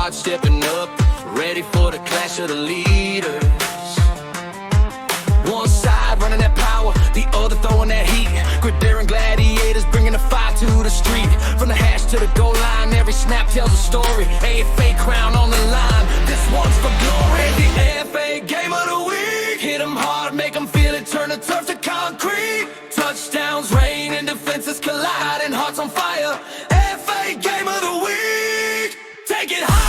squad stepping up, ready for the clash of the leaders. One side running that power, the other throwing that heat. Grit daring gladiators bringing the fire to the street. From the hash to the goal line, every snap tells a story. AFA crown on the line, this one's for glory. The AFA game of the week. Hit them hard, make them feel it, turn the turf to concrete. Touchdowns rain and defenses collide and hearts on fire. AFA game of the week. Take it higher.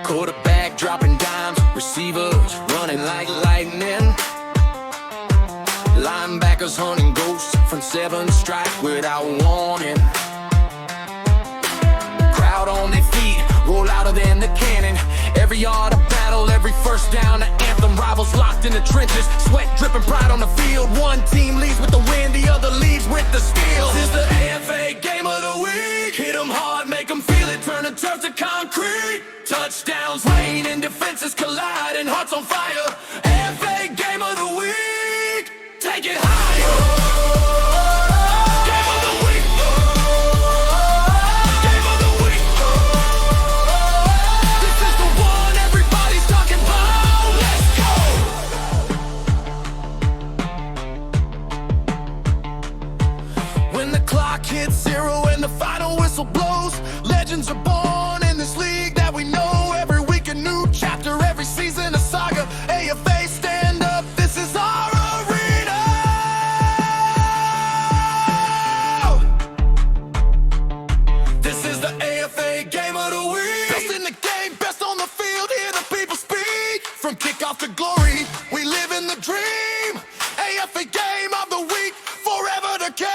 Quarterback dropping dimes, receivers running like lightning. Linebackers hunting ghosts from 7 strike without warning. Crowd on their feet, roll louder than the cannon. Every yard of battle, every first down, the anthem. Rivals locked in the trenches, sweat dripping, pride on the field. One team leads with the win, the other leads with the steal. This is the AFA game of the week. Hit them hard, make them feel it, turn the turf to concrete. Touchdowns rain and defenses collide and hearts on fire. AFA game of the week. Take it higher. Game of the week. Game of the week. This is the one everybody's talking about. Let's go. When the clock hits 0 and the final whistle blows, legends are born in this league that we know. Every week a new chapter, every season a saga. AFA stand up, this is our arena. This is the AFA game of the week. Best in the game, best on the field, hear the people speak. From kickoff to glory, we live in the dream. AFA game of the week, forever the king.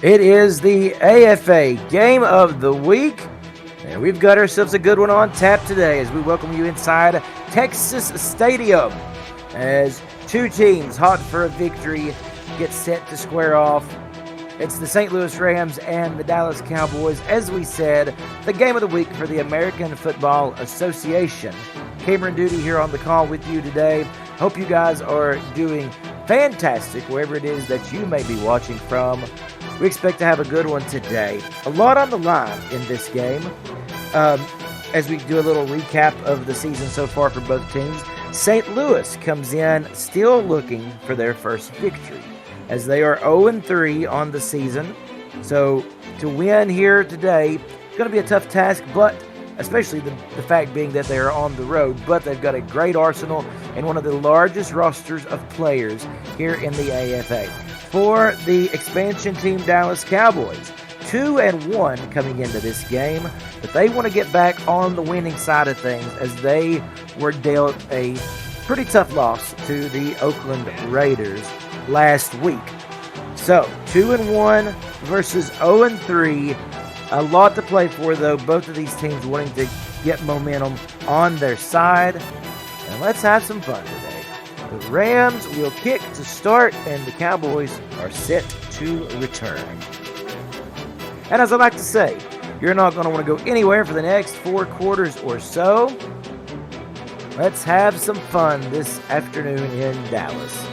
It is the AFA Game of the Week, and we've got ourselves a good one on tap today as we welcome you inside Texas Stadium as two teams hot for a victory get set to square off. It's the St. Louis Rams and the Dallas Cowboys, as we said, the Game of the Week for the American Football Association. Cameron Duty here on the call with you today. Hope you guys are doing fantastic wherever it is that you may be watching from. We expect to have a good one today. A lot on the line in this game. As we do a little recap of the season so far for both teams, St. Louis comes in still looking for their first victory, as they are 0-3 on the season. So to win here today, it's going to be a tough task, but especially the fact being that they are on the road, but they've got a great arsenal and one of the largest rosters of players here in the AFA. For the expansion team Dallas Cowboys, 2-1 coming into this game, but they want to get back on the winning side of things as they were dealt a pretty tough loss to the Oakland Raiders last week. So 2-1 versus 0-3. A lot to play for, though. Both of these teams wanting to get momentum on their side. And let's have some fun today. The Rams will kick to start, and the Cowboys are set to return. And as I like to say, you're not going to want to go anywhere for the next 4 quarters or so. Let's have some fun this afternoon in Dallas.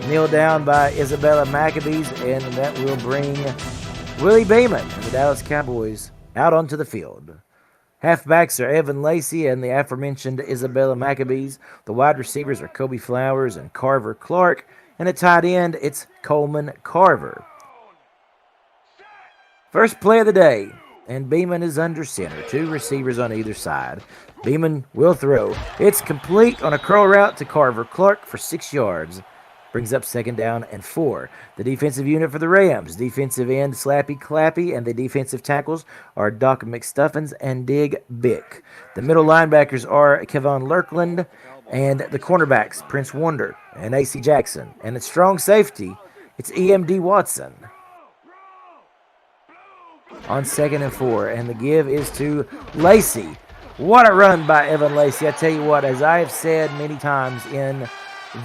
Kneel down by Isabella Maccabees, and that will bring Willie Beeman and the Dallas Cowboys out onto the field. Halfbacks are Evan Lacey and the aforementioned Isabella Maccabees. The wide receivers are Kobe Flowers and Carver Clark. And at tight end, it's Coleman Carver. First play of the day, and Beeman is under center. 2 receivers on either side. Beeman will throw. It's complete on a curl route to Carver Clark for 6 yards. Brings up 2nd down and 4. The defensive unit for the Rams, defensive end Slappy Clappy, and the defensive tackles are Doc McStuffins and Dig Bick. The middle linebackers are Kevon Lurkland, and the cornerbacks, Prince Wonder and A.C. Jackson. And at strong safety, it's E.M.D. Watson. On 2nd and 4, and the give is to Lacey. What a run by Evan Lacey. I tell you what, as I have said many times in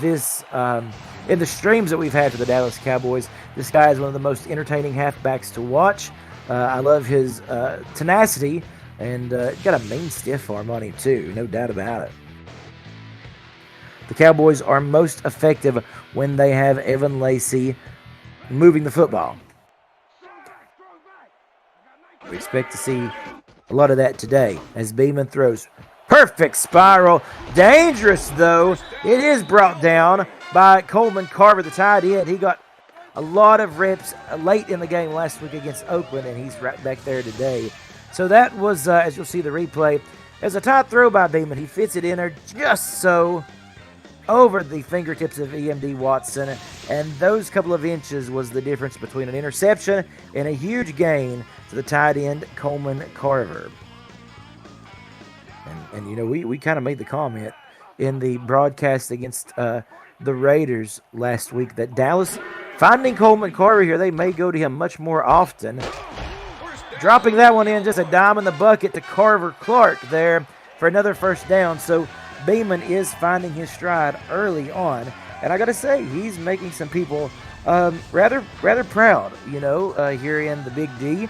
the streams that we've had for the Dallas Cowboys, this guy is one of the most entertaining halfbacks to watch. I love his tenacity, and got a mean stiff arm on him too, no doubt about it. The Cowboys are most effective when they have Evan Lacey moving the football. We expect to see a lot of that today as Beeman throws. Perfect spiral. Dangerous, though. It is brought down by Coleman Carver, the tight end. He got a lot of reps late in the game last week against Oakland, and he's right back there today. So that was, as you'll see the replay, as a tight throw by Beeman. He fits it in there just so over the fingertips of E.M.D. Watson, and those couple of inches was the difference between an interception and a huge gain to the tight end Coleman Carver. And you know, we kind of made the comment in the broadcast against the Raiders last week that Dallas, finding Coleman Carver here, they may go to him much more often. Dropping that one in, just a dime in the bucket to Carver Clark there for another first down. So Beeman is finding his stride early on, and I got to say, he's making some people rather proud. You know, here in the Big D,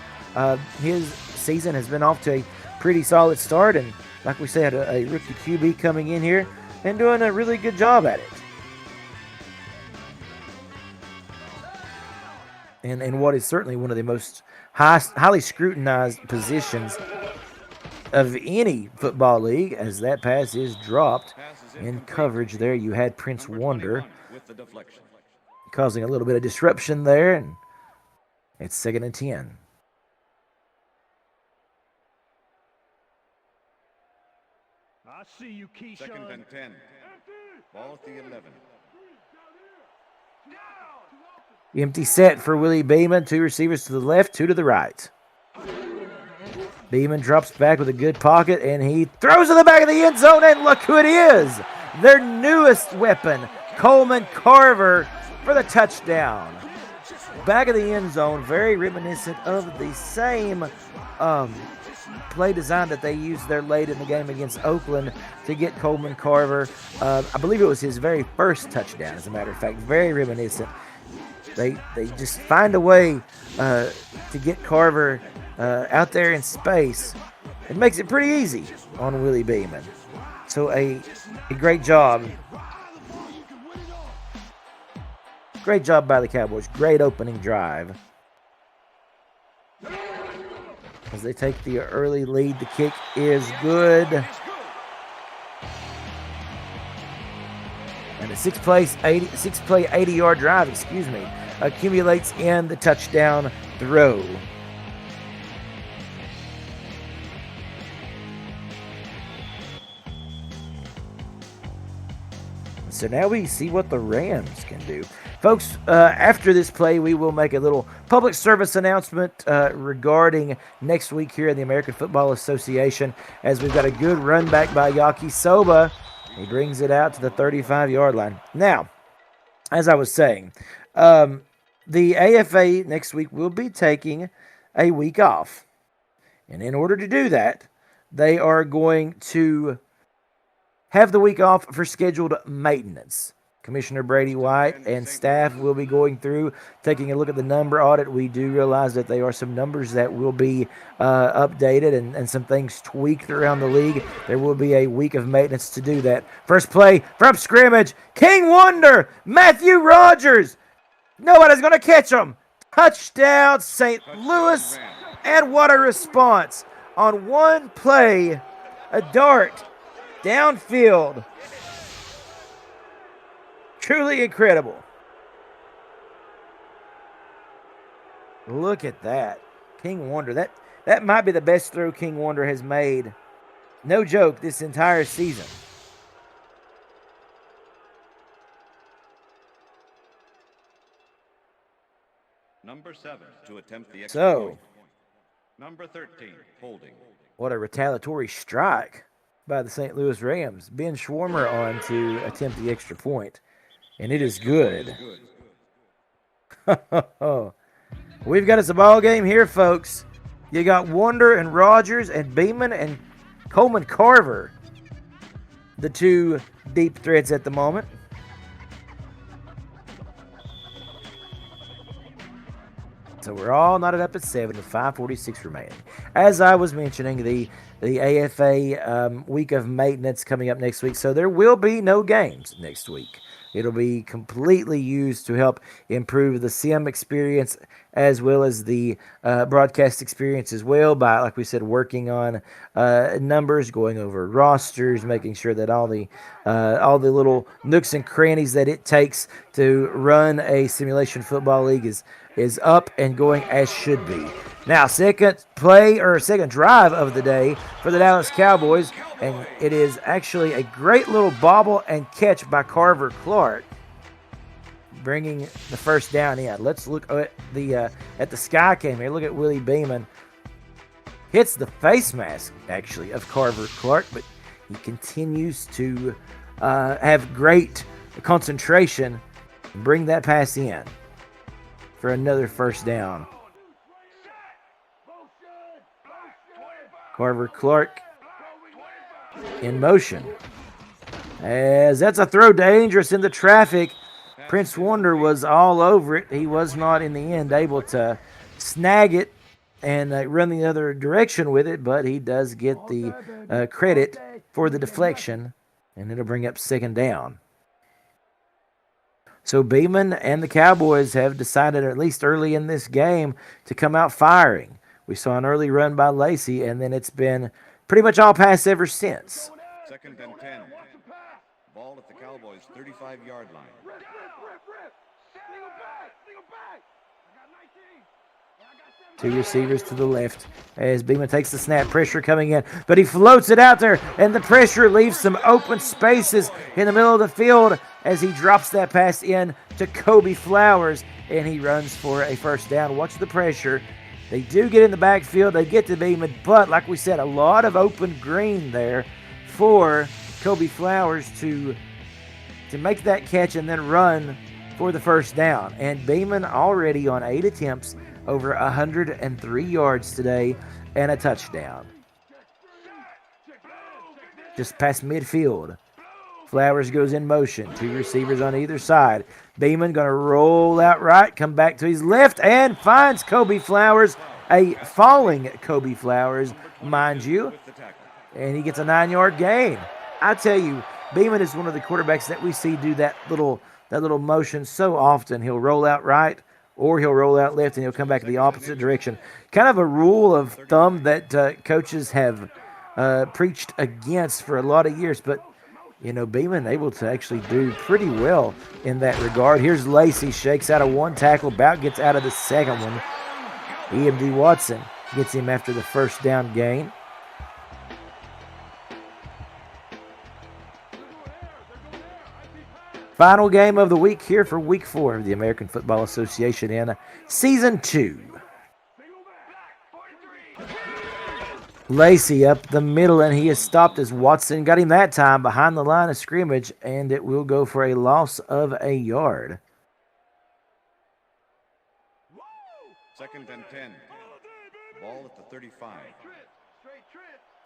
his season has been off to a pretty solid start, and like we said, a rookie QB coming in here and doing a really good job at it. And what is certainly one of the most highly scrutinized positions of any football league, as that pass is dropped in coverage there. You had Prince Wonder causing a little bit of disruption there, and it's 2nd and 10. I see you, Keyshawn. 2nd and 10. Ball at the 11. Empty set for Willie Beeman. 2 receivers to the left, 2 to the right. Beeman drops back with a good pocket, and he throws in the back of the end zone, and look who it is. Their newest weapon, Coleman Carver, for the touchdown. Back of the end zone, very reminiscent of the same play design that they used there late in the game against Oakland to get Coleman Carver. I believe it was his very first touchdown, as a matter of fact. Very reminiscent. They just find a way to get Carver out there in space. It makes it pretty easy on Willie Beeman. So a great job. Great job by the Cowboys. Great opening drive. As they take the early lead, the kick is good. And a six-play 80-yard drive, accumulates in the touchdown throw. So now we see what the Rams can do. Folks, after this play, we will make a little public service announcement regarding next week here in the American Football Association, as we've got a good run back by Yaki Soba. He brings it out to the 35-yard line. Now, as I was saying, the AFA next week will be taking a week off. And in order to do that, they are going to have the week off for scheduled maintenance. Commissioner Brady White and staff will be going through, taking a look at the number audit. We do realize that there are some numbers that will be updated and some things tweaked around the league. There will be a week of maintenance to do that. First play from scrimmage. King Wonder, Matthew Rogers. Nobody's going to catch him. Touchdown, St. Louis. And what a response. On one play, a dart downfield. Truly incredible. Look at that. King Wonder. That might be the best throw King Wonder has made. No joke, this entire season. Number 7 to attempt the extra So, point. Number 13, holding. what a retaliatory strike by the St. Louis Rams. Ben Schwarmer on to attempt the extra point. And it is good. We've got us a ball game here, folks. You got Wonder and Rogers and Beeman and Coleman Carver, the two deep threats at the moment. So we're all knotted up at 7 with 5:46 remaining. As I was mentioning, the AFA week of maintenance coming up next week, so there will be no games next week. It'll be completely used to help improve the sim experience as well as the broadcast experience as well by, like we said, working on numbers, going over rosters, making sure that all the little nooks and crannies that it takes to run a simulation football league is up and going as should be. Now, second drive of the day for the Dallas Cowboys, and it is actually a great little bobble and catch by Carver Clark, bringing the first down in. Let's look at the sky cam here. Look at Willie Beeman. Hits the face mask, actually, of Carver Clark, but he continues to have great concentration and bring that pass in for another first down. Carver Clark in motion. As that's a throw dangerous in the traffic. Prince Wonder was all over it. He was not in the end able to snag it and run the other direction with it, but he does get the credit for the deflection, and it'll bring up second down. So Beeman and the Cowboys have decided, at least early in this game, to come out firing. We saw an early run by Lacey, and then it's been pretty much all pass ever since. 2nd and 10. Ball at the Cowboys' 35-yard line. Two receivers to the left as Beeman takes the snap, pressure coming in, but he floats it out there, and the pressure leaves some open spaces in the middle of the field as he drops that pass in to Kobe Flowers, and he runs for a first down. Watch the pressure. They do get in the backfield. They get to Beeman, but like we said, a lot of open green there for Kobe Flowers to make that catch and then run for the first down. And Beeman already on 8 attempts, over 103 yards today, and a touchdown. Just past midfield. Flowers goes in motion. Two receivers on either side. Beeman going to roll out right, come back to his left, and finds Kobe Flowers, a falling Kobe Flowers, mind you. And he gets a 9-yard gain. I tell you, Beeman is one of the quarterbacks that we see do that little motion so often. He'll roll out right, or he'll roll out left, and he'll come back in the opposite direction. Kind of a rule of thumb that coaches have preached against for a lot of years, but you know, Beeman able to actually do pretty well in that regard. Here's Lacey, shakes out of one tackle, about gets out of the second one. EMD Watson gets him after the first down gain. Final game of the week here for Week 4 of the American Football Association in Season 2. Lacey up the middle, and he is stopped as Watson got him that time behind the line of scrimmage, and it will go for a loss of a yard. 2nd and 10. Ball at the 35.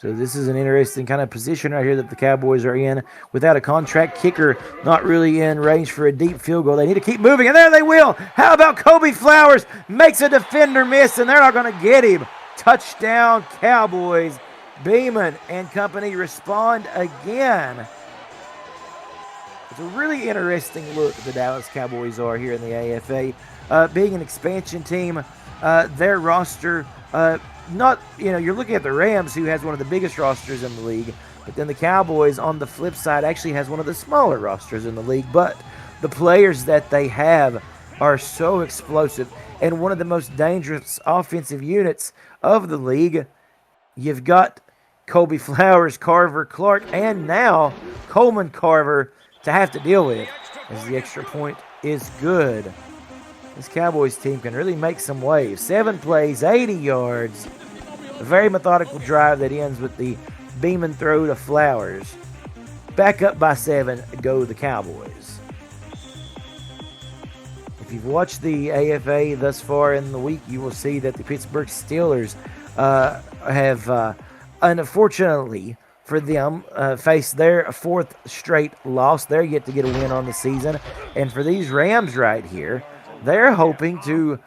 So this is an interesting kind of position right here that the Cowboys are in. Without a contract kicker, not really in range for a deep field goal. They need to keep moving, and there they will. How about Kobe Flowers makes a defender miss, and they're not going to get him. Touchdown, Cowboys. Beeman and company respond again. It's a really interesting look the Dallas Cowboys are here in the AFA. Being an expansion team, their roster, you're looking at the Rams, who has one of the biggest rosters in the league, but then the Cowboys, on the flip side, actually has one of the smaller rosters in the league, but the players that they have are so explosive, and one of the most dangerous offensive units of the league. You've got Kobe Flowers, Carver Clark, and now Coleman Carver to have to deal with, as the extra point is good. This Cowboys team can really make some waves. 7 plays, 80 yards. A very methodical drive that ends with the Beeman throw to Flowers. Back up by 7, go the Cowboys. If you've watched the AFA thus far in the week, you will see that the Pittsburgh Steelers have, unfortunately for them, faced their 4th straight loss. They're yet to get a win on the season. And for these Rams right here, they're hoping to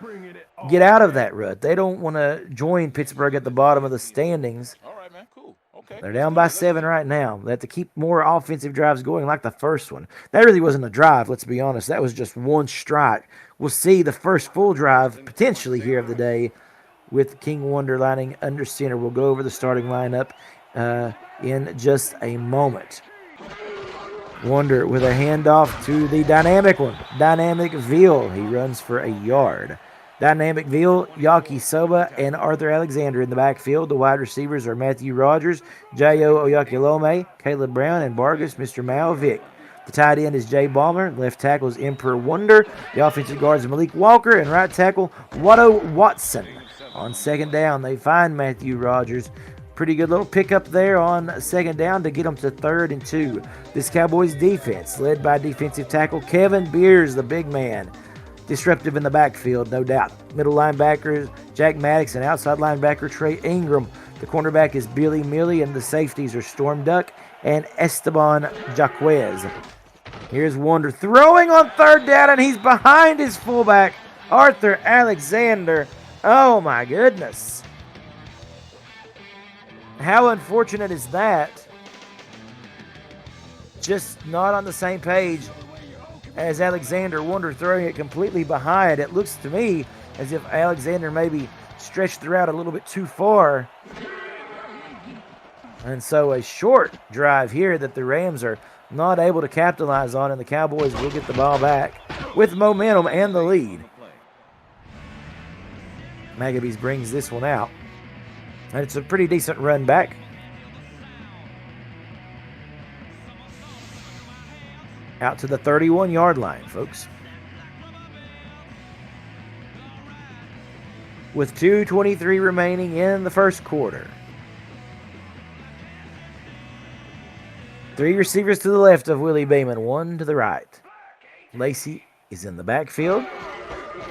get out of that rut. They don't want to join Pittsburgh at the bottom of the standings. All right, man. Cool. Okay. They're down by 7 right now. They have to keep more offensive drives going like the first one. That really wasn't a drive, let's be honest. That was just one strike. We'll see the first full drive potentially here of the day with King Wonder lining under center. We'll go over the starting lineup in just a moment. Wonder with a handoff to the dynamic one. Dynamic Veal. He runs for a yard. Dynamic Veal, Yaki Soba, and Arthur Alexander in the backfield. The wide receivers are Matthew Rogers, J.O. Oyakilome, Caleb Brown, and Vargas, Mr. Malvic. The tight end is Jay Ballmer. Left tackle is Emperor Wonder. The offensive guards are Malik Walker, and right tackle Watto Watson. On second down, they find Matthew Rogers. Pretty good little pickup there on second down to get them to 3rd and 2. This Cowboys defense, led by defensive tackle Kevin Beers, the big man. Disruptive in the backfield, no doubt. Middle linebackers, Jack Maddox, and outside linebacker Trey Ingram. The cornerback is Billy Milley, and the safeties are Storm Duck and Esteban Jaquez. Here's Wonder throwing on 3rd down, and he's behind his fullback, Arthur Alexander. Oh, my goodness. How unfortunate is that? Just not on the same page as Alexander. Wonder throwing it completely behind. It looks to me as if Alexander maybe stretched the route a little bit too far. And so a short drive here that the Rams are not able to capitalize on, and the Cowboys will get the ball back with momentum and the lead. Magabies brings this one out. And it's a pretty decent run back. Out to the 31-yard line, folks. With 2:23 remaining in the first quarter. 3 receivers to the left of Willie Beeman, 1 to the right. Lacey is in the backfield.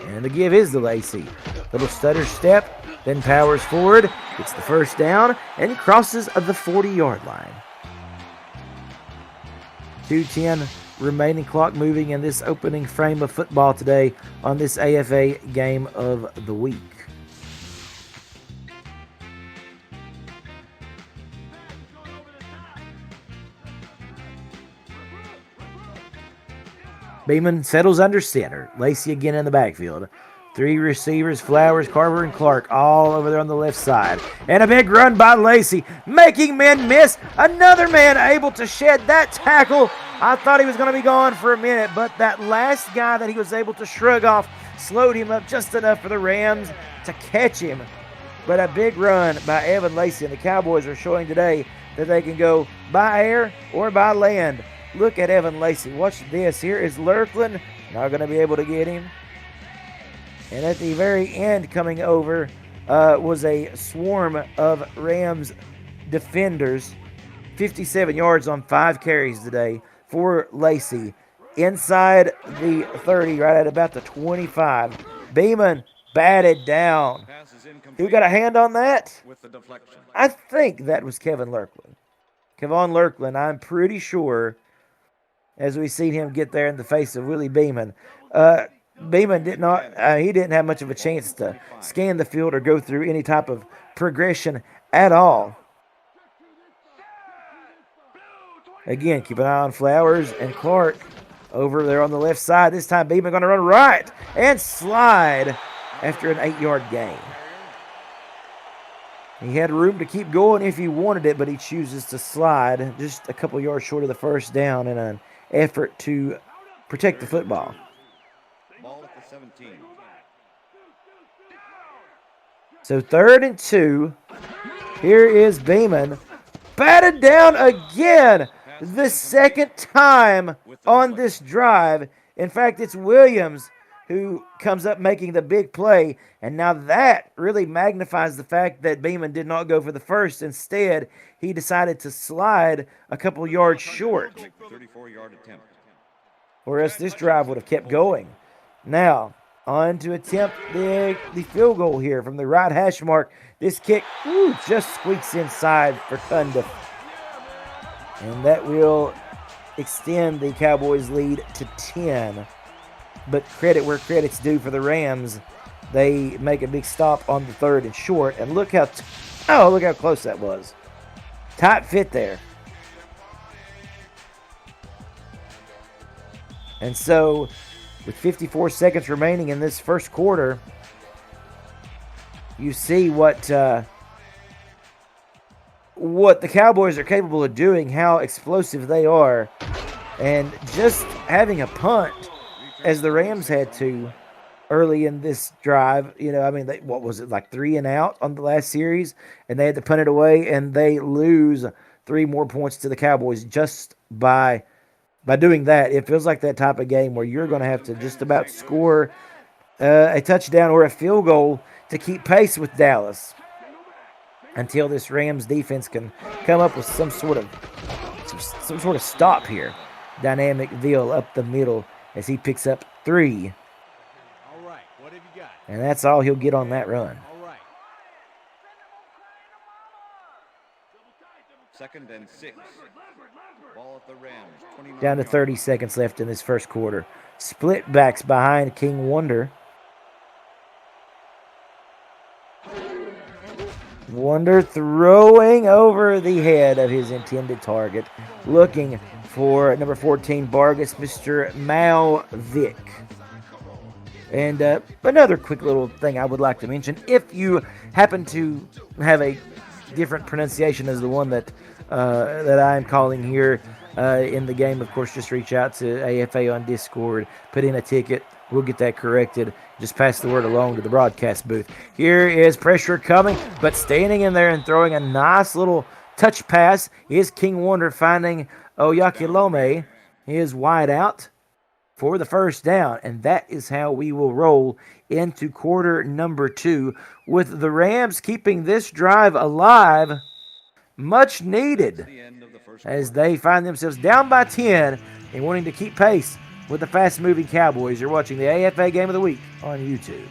And the give is to Lacey. Little stutter step, then powers forward, gets the first down, and crosses the 40-yard line. 2:10 remaining clock moving in this opening frame of football today on this AFA game of the week. Beeman settles under center. Lacey again in the backfield. 3 receivers, Flowers, Carver, and Clark, all over there on the left side. And a big run by Lacey, making men miss. Another man able to shed that tackle. I thought he was going to be gone for a minute, but that last guy that he was able to shrug off slowed him up just enough for the Rams to catch him. But a big run by Evan Lacey, and the Cowboys are showing today that they can go by air or by land. Look at Evan Lacey. Watch this. Here is Lurkland. Not going to be able to get him. And at the very end, coming over, was a swarm of Rams defenders. 57 yards on 5 carries today for Lacey. Inside the 30, right at about the 25. Beeman batted down. Who got a hand on that? I think that was Kevin Lurkland. Kevon Lurkland, I'm pretty sure, as we seen him get there in the face of Willie Beeman. Beeman didn't have much of a chance to scan the field or go through any type of progression at all. Again, keep an eye on Flowers and Clark over there on the left side. This time Beeman going to run right and slide after an 8-yard gain. He had room to keep going if he wanted it, but he chooses to slide just a couple yards short of the first down in an effort to protect the football. Ball at the 17. So 3rd and 2. Here is Beeman. Batted down again. The second time on this drive. In fact, it's Williams who comes up making the big play. And now that really magnifies the fact that Beeman did not go for the first. Instead, he decided to slide a couple yards short. 34-yard attempt. Or else this drive would have kept going. Now, on to attempt the field goal here from the right hash mark. This kick just squeaks inside for Cundiff. And that will extend the Cowboys' lead to 10. But credit where credit's due for the Rams. They make a big stop on the 3rd and short. And look how close that was. Tight fit there. And so, with 54 seconds remaining in this first quarter, you see what the Cowboys are capable of doing, how explosive they are. And just having a punt, as the Rams had to early in this drive, what was it, like 3 and out on the last series? And they had to punt it away, and they lose 3 more points to the Cowboys just by doing that. It feels like that type of game where you're going to have to just about score a touchdown or a field goal to keep pace with Dallas until this Rams defense can come up with some sort of stop here. Dynamic Veal up the middle as he picks up 3. All right, what have you got? And that's all he'll get on that run. All right. 2nd and 6. Ball at the Rams. 29 Down to 30 seconds left in this first quarter. Split backs behind King Wonder. Wonder throwing over the head of his intended target. Looking for number 14, Vargas, Mr. Malvic. And another quick little thing I would like to mention. If you happen to have a different pronunciation as the one that I'm calling here in the game, of course, just reach out to AFA on Discord, put in a ticket. We'll get that corrected. Just pass the word along to the broadcast booth. Here is pressure coming, but standing in there and throwing a nice little touch pass is King Wonder, finding Oyakilome, his wide out, for the first down. And that is how we will roll into quarter number 2, with the Rams keeping this drive alive. Much needed, as they find themselves down by 10 and wanting to keep pace with the fast-moving Cowboys. You're watching the AFA Game of the Week on YouTube.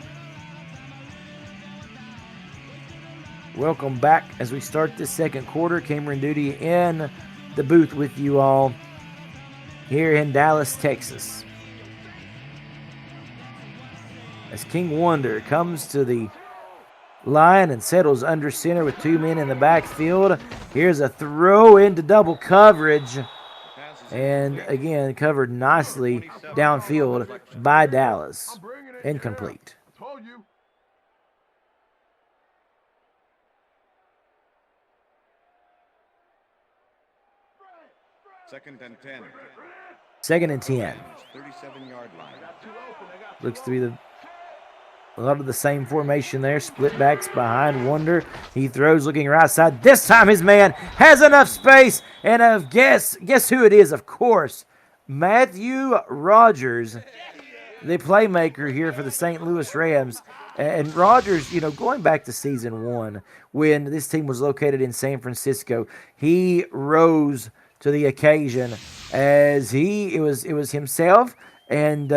Welcome back as we start this second quarter. Cameron Duty in the booth with you all here in Dallas, Texas. As King Wonder comes to the line and settles under center with 2 men in the backfield. Here's a throw into double coverage. And again, covered nicely downfield by Dallas. Incomplete. 2nd and 10. 2nd and 10. 37-yard line. Looks to be a lot of the same formation there. Split backs behind Wonder. He throws looking right side. This time his man has enough space. And guess who it is, of course. Matthew Rogers, the playmaker here for the St. Louis Rams. And Rogers, going back to season 1, when this team was located in San Francisco, he rose to the occasion as it was himself and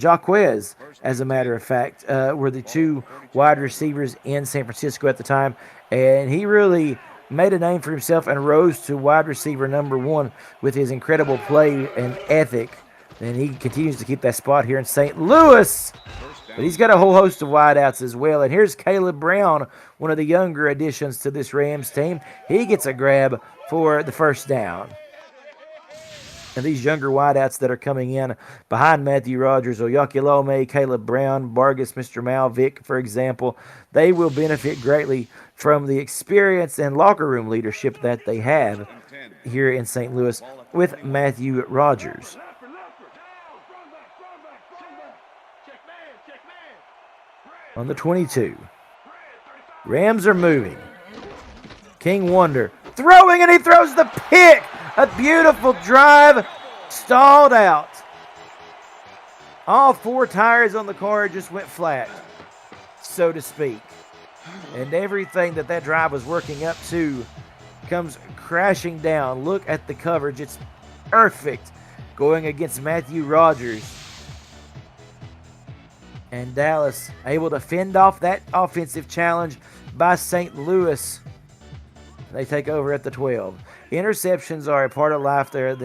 Jaquez, as a matter of fact, were the 2 wide receivers in San Francisco at the time. And he really made a name for himself and rose to wide receiver number 1 with his incredible play and ethic. And he continues to keep that spot here in St. Louis. But he's got a whole host of wideouts as well. And here's Caleb Brown, one of the younger additions to this Rams team. He gets a grab for the first down. And these younger wideouts that are coming in behind Matthew Rogers, Oyakilome, Caleb Brown, Vargas, Mr. Malvic, for example, they will benefit greatly from the experience and locker room leadership that they have here in St. Louis with Matthew Rogers. On the 22. Rams are moving. King Wonder throwing, and he throws the pick. A beautiful drive, stalled out. All 4 tires on the car just went flat, so to speak. And everything that drive was working up to comes crashing down. Look at the coverage. It's perfect going against Matthew Rogers. And Dallas able to fend off that offensive challenge by St. Louis. They take over at the 12. Interceptions are a part of life. They're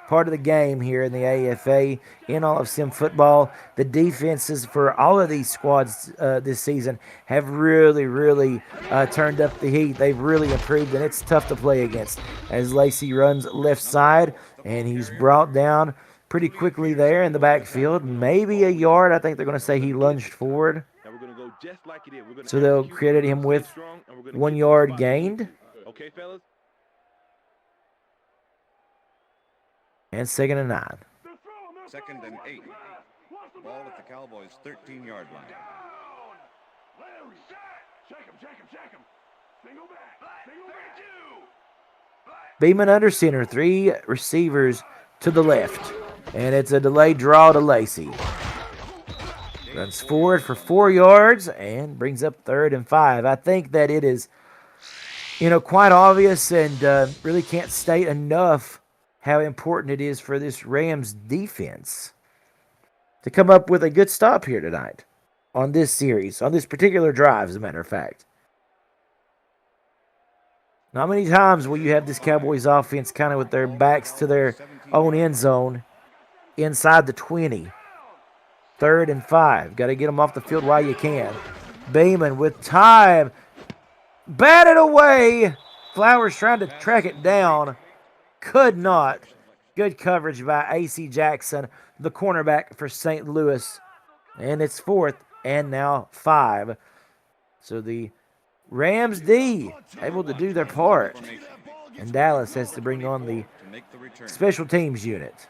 part of the game here in the AFA, in all of sim football. The defenses for all of these squads this season have really turned up the heat. They've really improved, and it's tough to play against. As Lacey runs left side, and he's brought down pretty quickly there in the backfield. Maybe a yard. I think they're going to say he lunged forward. So they'll credit him with 1 yard gained. Okay, fellas. And 2nd and 9. 2nd and 8. Ball at the Cowboys' 13-yard line. Beeman under center. 3 receivers to the left. And it's a delayed draw to Lacey. Runs forward for 4 yards and brings up 3rd and 5. I think that it is, quite obvious and really can't state enough how important it is for this Rams defense to come up with a good stop here tonight on this series, on this particular drive, as a matter of fact. Not many times will you have this Cowboys offense kind of with their backs to their own end zone inside the 20. 3rd and 5. Got to get them off the field while you can. Beeman with time. Batted away. Flowers trying to track it down. Could not. Good coverage by A.C. Jackson, the cornerback for St. Louis. And it's 4th and now 5. So the Rams D able to do their part. And Dallas has to bring on the special teams unit.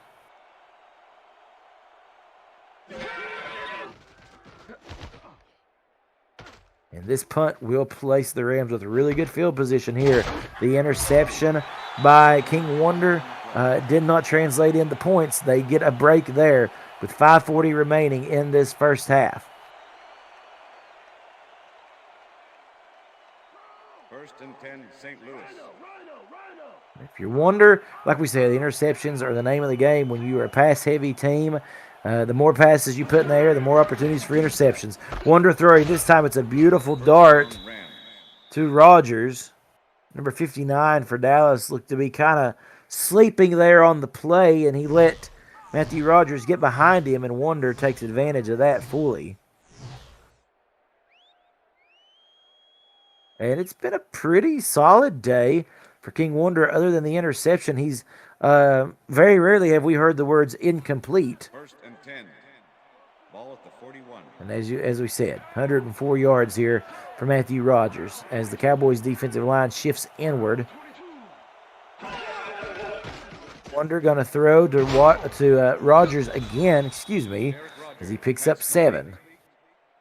And this punt will place the Rams with a really good field position here. The interception by King Wonder did not translate into points. They get a break there with 5:40 remaining in this first half. 1st and 10, St. Louis. If you wonder, like we said, the interceptions are the name of the game when you are a pass-heavy team. The more passes you put in the air, the more opportunities for interceptions. Wonder throwing. This time it's a beautiful dart to Rogers. Number 59 for Dallas looked to be kind of sleeping there on the play, and he let Matthew Rogers get behind him, and Wonder takes advantage of that fully. And it's been a pretty solid day for King Wonder. Other than the interception, he's very rarely have we heard the words incomplete. 1st and 10. Ball at the 41. And as we said, 104 yards here for Matthew Rogers as the Cowboys defensive line shifts inward. Wonder going to throw to Rogers again, as he picks up 7.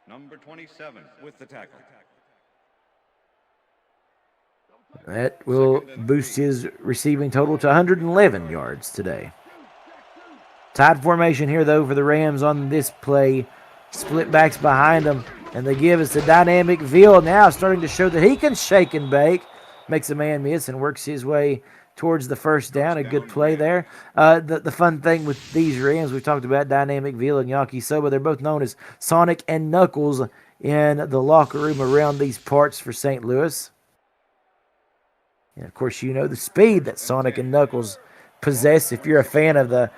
Number 27 with the tackle. That will boost his receiving total to 111 yards today. Tight formation here, though, for the Rams on this play. Split backs behind them, and they give us the dynamic Veal now starting to show that he can shake and bake. Makes a man miss and works his way towards the first down. A good play there. The fun thing with these Rams, we've talked about Dynamic Veal and Yaki Soba. They're both known as Sonic and Knuckles in the locker room around these parts for St. Louis. And, of course, you know the speed that Sonic and Knuckles possess if you're a fan of the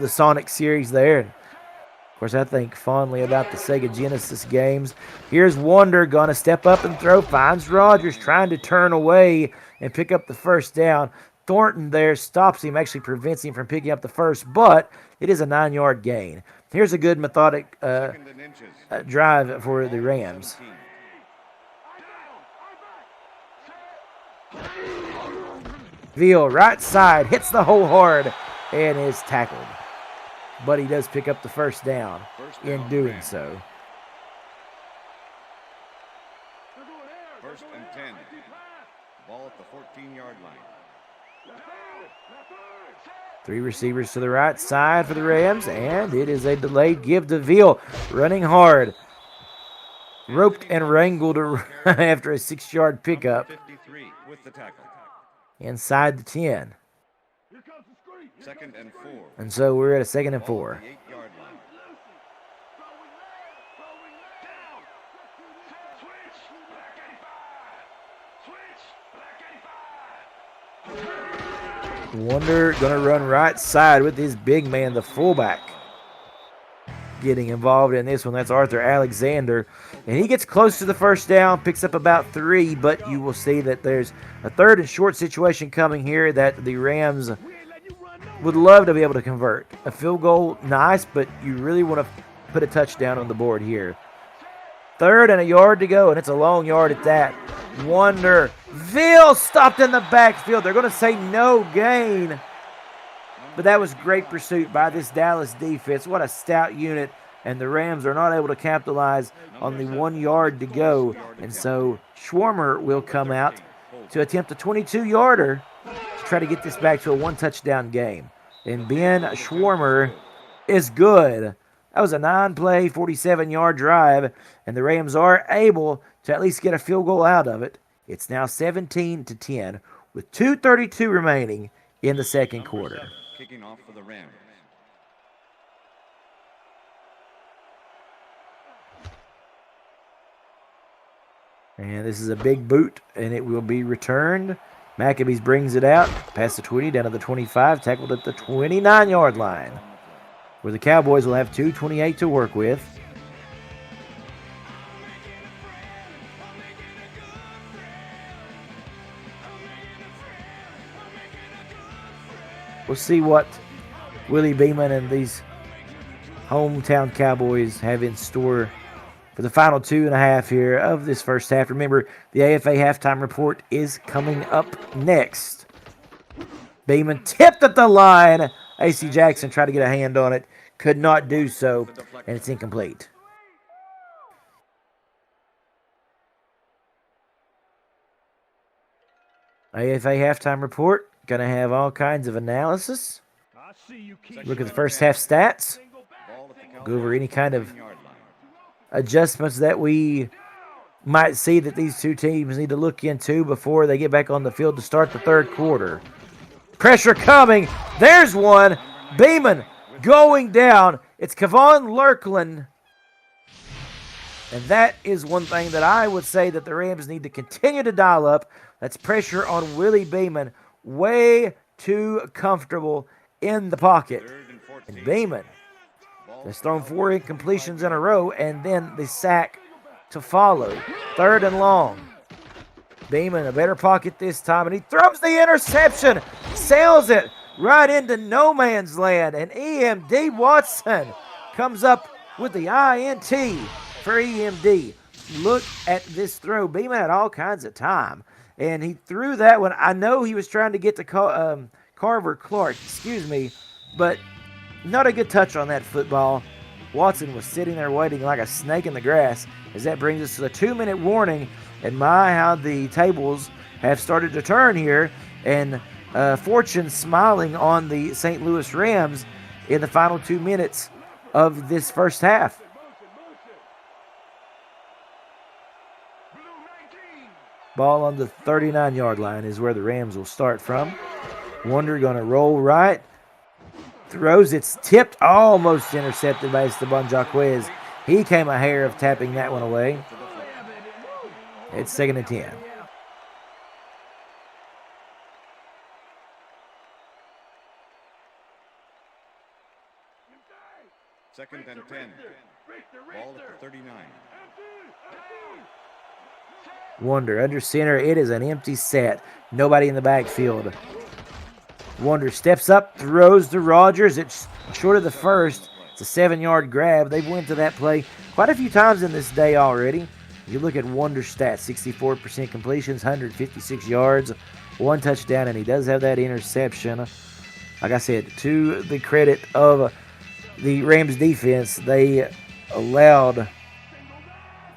Sonic series there. Of course, I think fondly about the Sega Genesis games. Here's Wonder going to step up and throw. Finds Rogers trying to turn away and pick up the first down. Thornton there stops him, actually prevents him from picking up the first, but it is a 9-yard gain. Here's a good methodic drive for the Rams. Veal, right side, hits the hole hard and is tackled. But he does pick up the first down in doing so. 1st and 10. Ball at the 14-yard line. Three receivers to the right side for the Rams, and it is a delayed give to Veal, running hard. Roped and wrangled after a 6-yard pickup 53 with the tackle. inside the 10. 2nd and 4. And so we're at a 2nd and Ball 4. at the 8-yard line. Wonder going to run right side with his big man, the fullback, getting involved in this one. That's Arthur Alexander. And he gets close to the first down, picks up about 3, but you will see that there's a 3rd and short situation coming here that the Rams would love to be able to convert. A field goal, nice, but you really want to put a touchdown on the board here. 3rd and a yard to go, and it's a long yard at that. Wonder. Veal stopped in the backfield. They're going to say no gain. But that was great pursuit by this Dallas defense. What a stout unit. And the Rams are not able to capitalize on the 1 yard to go. And so Schwarmer will come out to attempt a 22-yarder to try to get this back to a 1-touchdown game. And Ben Schwarmer is good. That was a 9-play, 47-yard drive, and the Rams are able to at least get a field goal out of it. It's now 17-10 with 2:32 remaining in the second quarter. Kicking off for the Rams. And this is a big boot, and it will be returned. Maccabees brings it out, past the 20, down to the 25, tackled at the 29-yard line, where the Cowboys will have 2:28 to work with. We'll see what Willie Beeman and these hometown Cowboys have in store for the final 2.5 here of this first half. Remember, the AFA halftime report is coming up next. Beeman tipped at the line. A.C. Jackson tried to get a hand on it. Could not do so, and it's incomplete. AFA halftime report. Going to have all kinds of analysis. Look at the first half stats. Go over any kind of adjustments that we might see that these two teams need to look into before they get back on the field to start the third quarter. Pressure coming. There's one. Beeman going down. It's Kevon Lurkland. And that is one thing that I would say that the Rams need to continue to dial up. That's pressure on Willie Beeman. Way too comfortable in the pocket. And Beeman has thrown 4 incompletions in a row, and then the sack to follow. 3rd and long. Beeman a better pocket this time, and he throws the interception. Sails it right into no man's land, and EMD Watson comes up with the INT for EMD. Look at this throw. Beeman had all kinds of time, and he threw that one. I know he was trying to get to Carver Clark, but not a good touch on that football. Watson was sitting there waiting like a snake in the grass, as that brings us to the 2-minute warning. And my, how the tables have started to turn here, and fortune smiling on the St. Louis Rams in the final 2 minutes of this first half. Ball on the 39-yard line is where the Rams will start from. Wonder going to roll right. Throws, it's tipped, almost intercepted by Esteban Jaquez. He came a hair of tapping that one away. It's 2nd and 10. Second and 10. Ball at the 39. Wonder under center. It is an empty set. Nobody in the backfield. Wonder steps up, throws to Rogers. It's short of the first. It's a 7-yard grab. They've went to that play quite a few times in this day already. You look at Wonder's stats, 64% completions, 156 yards, 1 touchdown, and he does have that interception. Like I said, to the credit of the Rams defense, they allowed the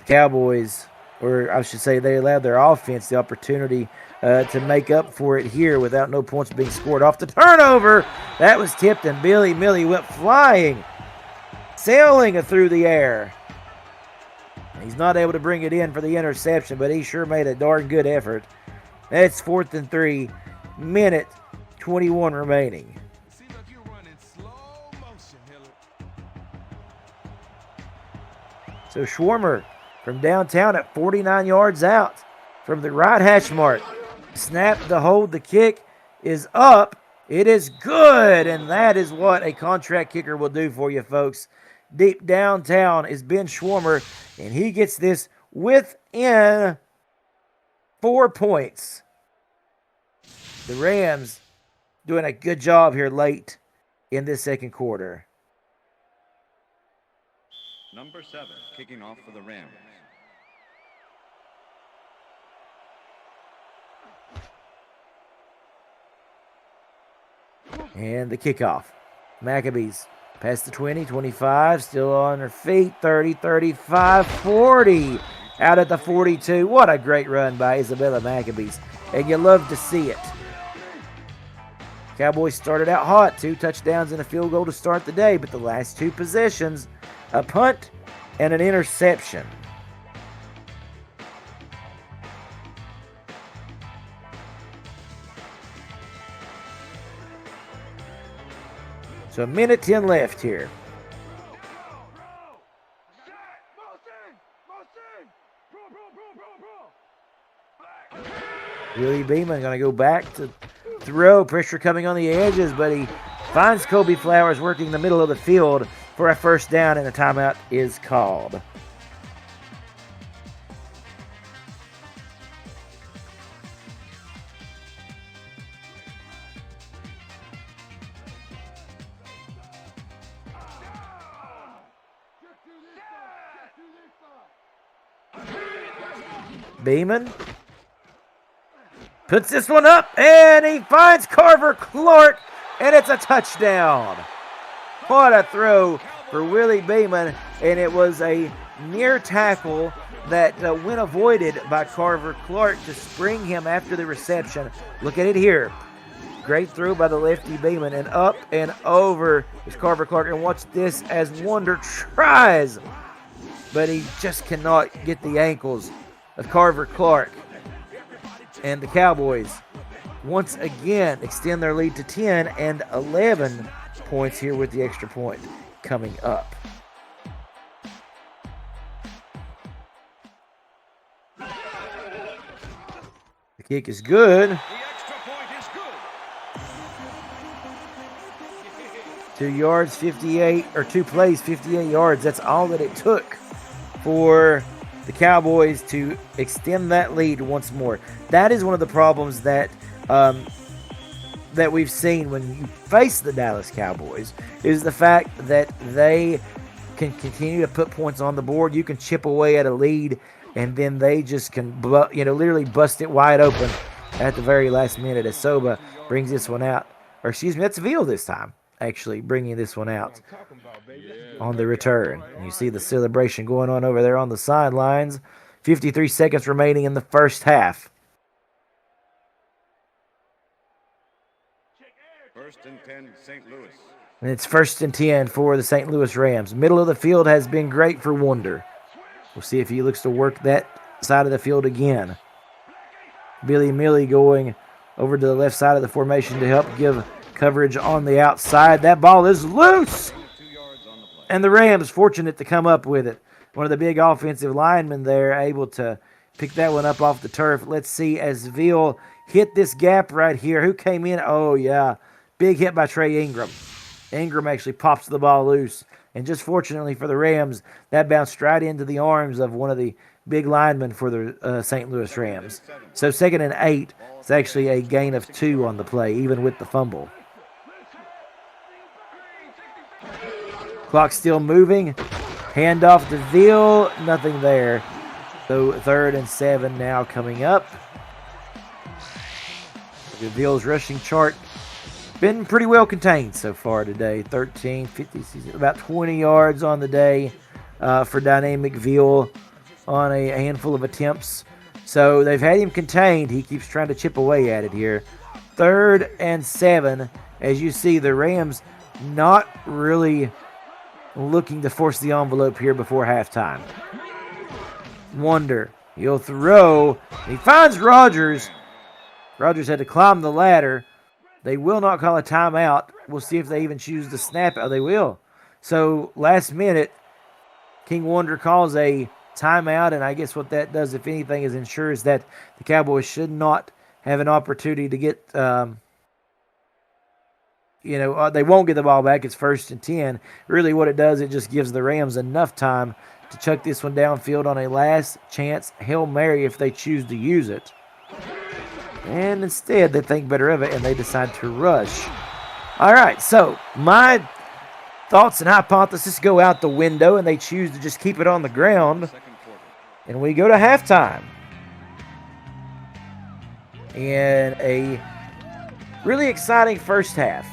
Cowboys, or I should say they allowed their offense the opportunity to make up for it here without no points being scored off the turnover. That was tipped, and Billy Millie went flying, sailing through the air. He's not able to bring it in for the interception, but he sure made a darn good effort. That's 4th and 3, minute 21 remaining. So Schwarmer from downtown at 49 yards out from the right hash mark. Snap to hold. The kick is up. It is good, and that is what a contract kicker will do for you, folks. Deep downtown is Ben Schwarmer, and he gets this within 4 points. The Rams doing a good job here late in this second quarter. Number 7, kicking off for the Rams. And the kickoff. Maccabees past the 20, 25, still on their feet, 30, 35, 40. Out at the 42. What a great run by Isabella Maccabees. And you love to see it. Cowboys started out hot. 2 touchdowns and a field goal to start the day, but the last 2 possessions, a punt and an interception. So a minute 10 left here. Willie Beeman going to go back to throw. Pressure coming on the edges, but he finds Kobe Flowers working the middle of the field for a first down, and a timeout is called. Beeman puts this one up, and he finds Carver Clark, and it's a touchdown. What a throw for Willie Beeman, and it was a near tackle that went avoided by Carver Clark to spring him after the reception. Look at it here. Great throw by the lefty Beeman, and up and over is Carver Clark, and watch this as Wonder tries, but he just cannot get the ankles of Carver Clark. And the Cowboys once again extend their lead to 10 and 11 points here with the extra point coming up. The kick is good. The extra point is good. 2 yards, 58, or 2 plays, 58 yards. That's all that it took for the Cowboys to extend that lead once more. That is one of the problems that that we've seen when you face the Dallas Cowboys, is the fact that they can continue to put points on the board. You can chip away at a lead, and then they just can literally bust it wide open at the very last minute. As Soba brings this one out. Or excuse me, that's Veal this time, actually bringing this one out on the return. And you see the celebration going on over there on the sidelines. 53 seconds remaining in the first half. First and 10, St. Louis. And it's 1st and 10 for the St. Louis Rams. Middle of the field has been great for Wonder. We'll see if he looks to work that side of the field again. Billy Millie going over to the left side of the formation to help give coverage on the outside. That ball is loose. And the Rams fortunate to come up with it. One of the big offensive linemen there able to pick that one up off the turf. Let's see as Veal hit this gap right here. Who came in? Oh, yeah. Big hit by Trey Ingram. Ingram actually pops the ball loose. And just fortunately for the Rams, that bounced right into the arms of one of the big linemen for the St. Louis Rams. So 2nd and 8. It's actually a gain of 2 on the play, even with the fumble. Clock still moving. Handoff to Veal. Nothing there. So 3rd and 7 now coming up. Veal's rushing chart been pretty well contained so far today. 13, 50, about 20 yards on the day for Dynamic Veal on a handful of attempts. So they've had him contained. He keeps trying to chip away at it here. 3rd and 7. As you see, the Rams not really looking to force the envelope here before halftime. Wonder. He'll throw. He finds Rodgers. Rodgers had to climb the ladder. They will not call a timeout. We'll see if they even choose to snap it. Oh, they will. So last minute, King Wonder calls a timeout, and I guess what that does, if anything, is ensures that the Cowboys should not have an opportunity to get, they won't get the ball back. It's 1st and 10. Really what it does, it just gives the Rams enough time to chuck this one downfield on a last chance Hail Mary if they choose to use it. And instead, they think better of it, and they decide to rush. All right, so my thoughts and hypothesis go out the window, and they choose to just keep it on the ground. And we go to halftime. In a really exciting first half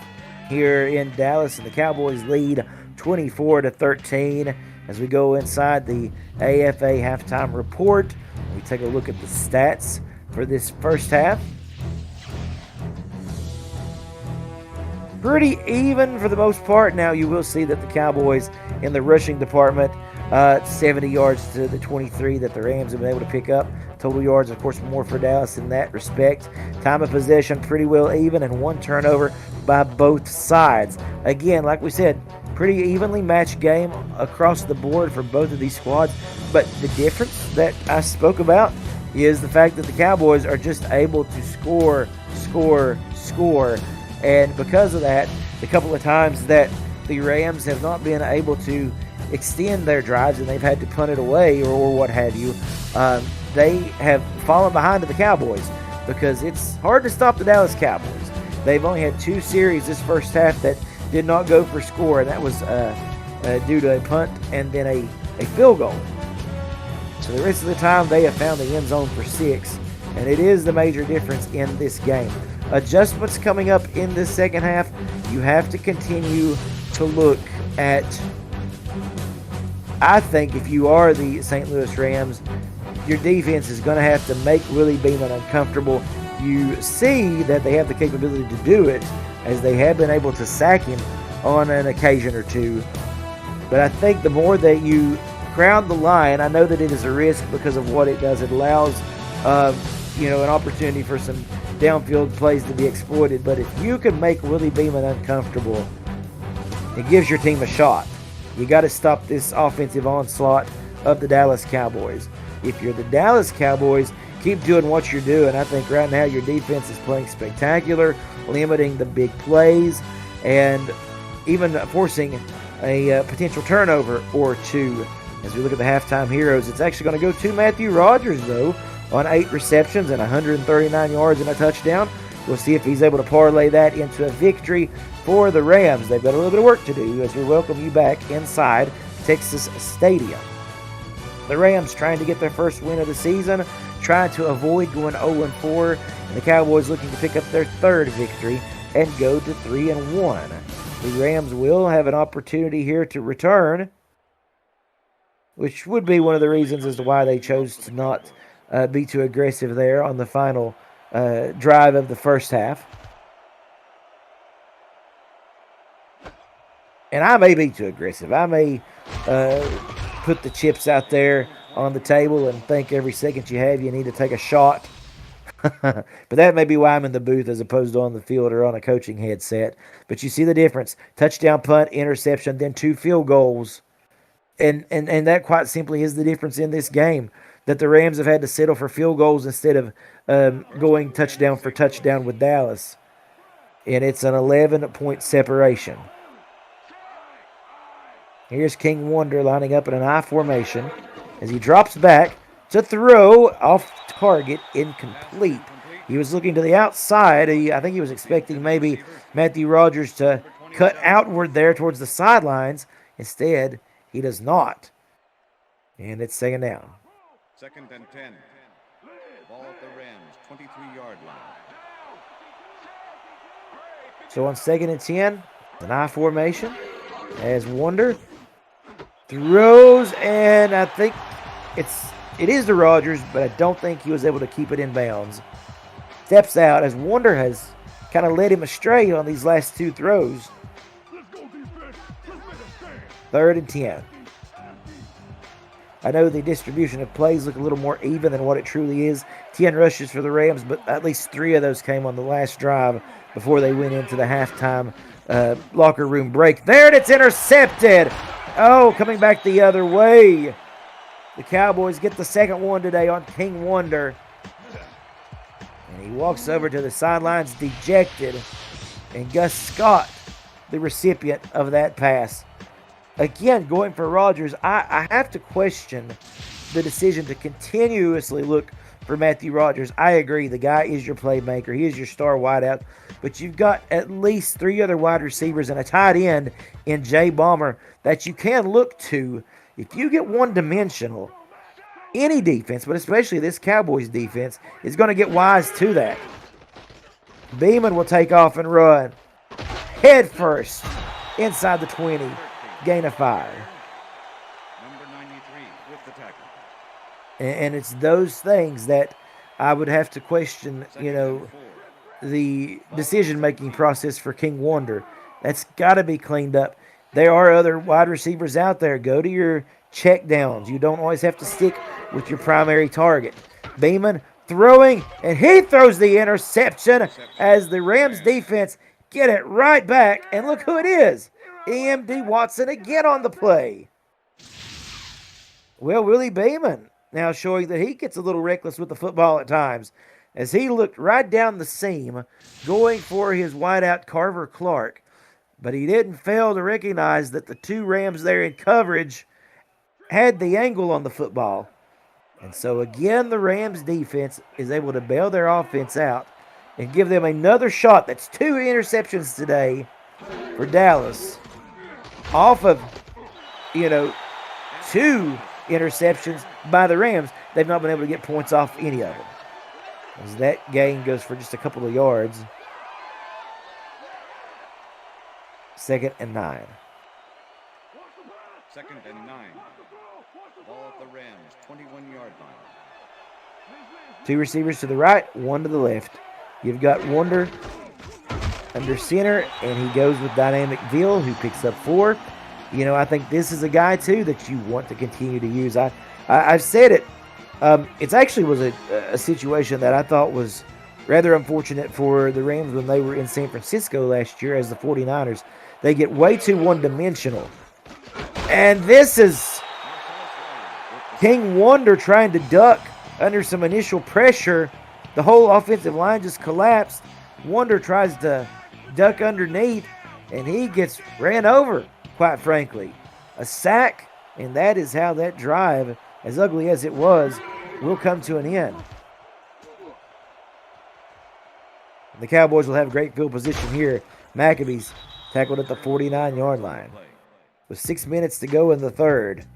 here in Dallas, and the Cowboys lead 24-13. As we go inside the AFA halftime report, we take a look at the stats for this first half. Pretty even for the most part. Now you will see that the Cowboys in the rushing department, 70 yards to the 23 that the Rams have been able to pick up. Total yards, of course, more for Dallas in that respect. Time of possession pretty well even, and 1 turnover by both sides. Again, like we said, pretty evenly matched game across the board for both of these squads. But the difference that I spoke about is the fact that the Cowboys are just able to score. And because of that, the couple of times that the Rams have not been able to extend their drives and they've had to punt it away or what have you, they have fallen behind to the Cowboys because it's hard to stop the Dallas Cowboys. They've only had 2 series this first half that did not go for score, and that was due to a punt and then a field goal. So the rest of the time, they have found the end zone for 6, and it is the major difference in this game. Adjustments coming up in this second half. You have to continue to look at, I think if you are the St. Louis Rams, your defense is going to have to make Willie Beeman uncomfortable. You see that they have the capability to do it, as they have been able to sack him on an occasion or two. But I think the more that you crowd the line, I know that it is a risk because of what it does. It allows, an opportunity for some downfield plays to be exploited. But if you can make Willie Beeman uncomfortable, it gives your team a shot. You got to stop this offensive onslaught of the Dallas Cowboys. If you're the Dallas Cowboys, keep doing what you're doing. I think right now your defense is playing spectacular, limiting the big plays, and even forcing a potential turnover or 2. As we look at the halftime heroes, it's actually going to go to Matthew Rodgers, though, on 8 receptions and 139 yards and a touchdown. We'll see if he's able to parlay that into a victory for the Rams. They've got a little bit of work to do as we welcome you back inside Texas Stadium. The Rams trying to get their first win of the season, trying to avoid going 0-4, and the Cowboys looking to pick up their 3rd victory and go to 3-1. The Rams will have an opportunity here to return, which would be one of the reasons as to why they chose to not be too aggressive there on the final drive of the first half. And I may be too aggressive. I may put the chips out there on the table and think every second you have you need to take a shot. But that may be why I'm in the booth as opposed to on the field or on a coaching headset. But you see the difference. Touchdown, punt, interception, then 2 field goals. And that quite simply is the difference in this game. That the Rams have had to settle for field goals instead of going touchdown for touchdown with Dallas. And it's an 11-point separation. Here's King Wonder lining up in an I formation as he drops back to throw off target, incomplete. He was looking to the outside. I think he was expecting maybe Matthew Rodgers to cut outward there towards the sidelines. Instead, he does not. And it's 2nd down. 2nd and 10. Ball at the Rams, 23-yard line. So on 2nd and 10, an I formation as Wonder throws, and I think it's It is to Rodgers, but I don't think he was able to keep it in bounds. Steps out as Wonder has kind of led him astray on these last two throws. 3rd and 10. I know the distribution of plays look a little more even than what it truly is. 10 rushes for the Rams, but at least 3 of those came on the last drive before they went into the halftime locker room break. There, and it's intercepted. Oh, coming back the other way. The Cowboys get the second one today on King Wonder. And he walks over to the sidelines dejected. And Gus Scott, the recipient of that pass. Again, going for Rodgers, I have to question the decision to continuously look for Matthew Rodgers. I agree, the guy is your playmaker. He is your star wideout. But you've got at least 3 other wide receivers and a tight end in Jay Bomber that you can look to. If you get one-dimensional, any defense, but especially this Cowboys defense, is going to get wise to that. Beeman will take off and run. Head first. Inside the 20. Gain of 5. Number 93 with the tackle. And it's those things that I would have to question, the decision-making process for King Wonder. That's got to be cleaned up. There are other wide receivers out there. Go to your check downs. You don't always have to stick with your primary target. Beeman throwing, and he throws the interception as the Rams defense get it right back. And look who it is. EMD Watson again on the play. Well, Willie Beeman now showing that he gets a little reckless with the football at times as he looked right down the seam going for his wideout Carver Clark. But he didn't fail to recognize that the 2 Rams there in coverage had the angle on the football. And so again, the Rams defense is able to bail their offense out and give them another shot. That's 2 interceptions today for Dallas. Off of, 2 interceptions by the Rams. They've not been able to get points off any of them. As that gain goes for just a couple of yards. 2nd and 9. 2nd and 9. Ball at the Rams, 21-yard line. 2 receivers to the right, 1 to the left. You've got Wonder under center, and he goes with Dynamic Veal, who picks up 4. I think this is a guy, too, that you want to continue to use. I've said it. It actually was a situation that I thought was rather unfortunate for the Rams when they were in San Francisco last year as the 49ers. They get way too one-dimensional. And this is King Wonder trying to duck under some initial pressure. The whole offensive line just collapsed. Wonder tries to duck underneath, and he gets ran over, quite frankly. A sack, and that is how that drive, as ugly as it was, will come to an end. The Cowboys will have great field position here. Maccabees tackled at the 49-yard line with 6 minutes to go in the 3rd.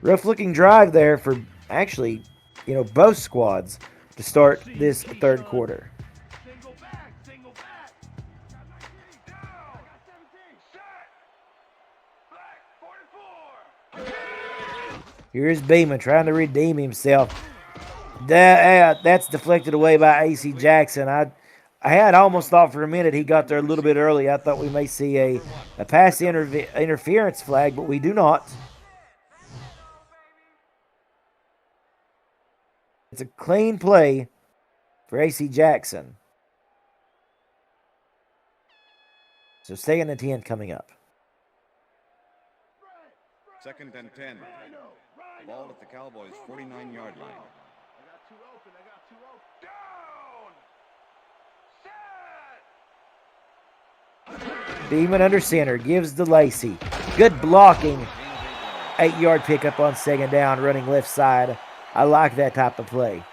Rough-looking drive there for actually, both squads to start this 3rd quarter. Here's Beeman trying to redeem himself. That's deflected away by A.C. Jackson. I had almost thought for a minute he got there a little bit early. I thought we may see a pass interference flag, but we do not. It's a clean play for A.C. Jackson. So 2nd and 10 coming up. 2nd and 10. Ball at the Cowboys' 49-yard line. Beeman under center, gives to Lacey. Good blocking. 8-yard pickup on 2nd down, running left side. I like that type of play.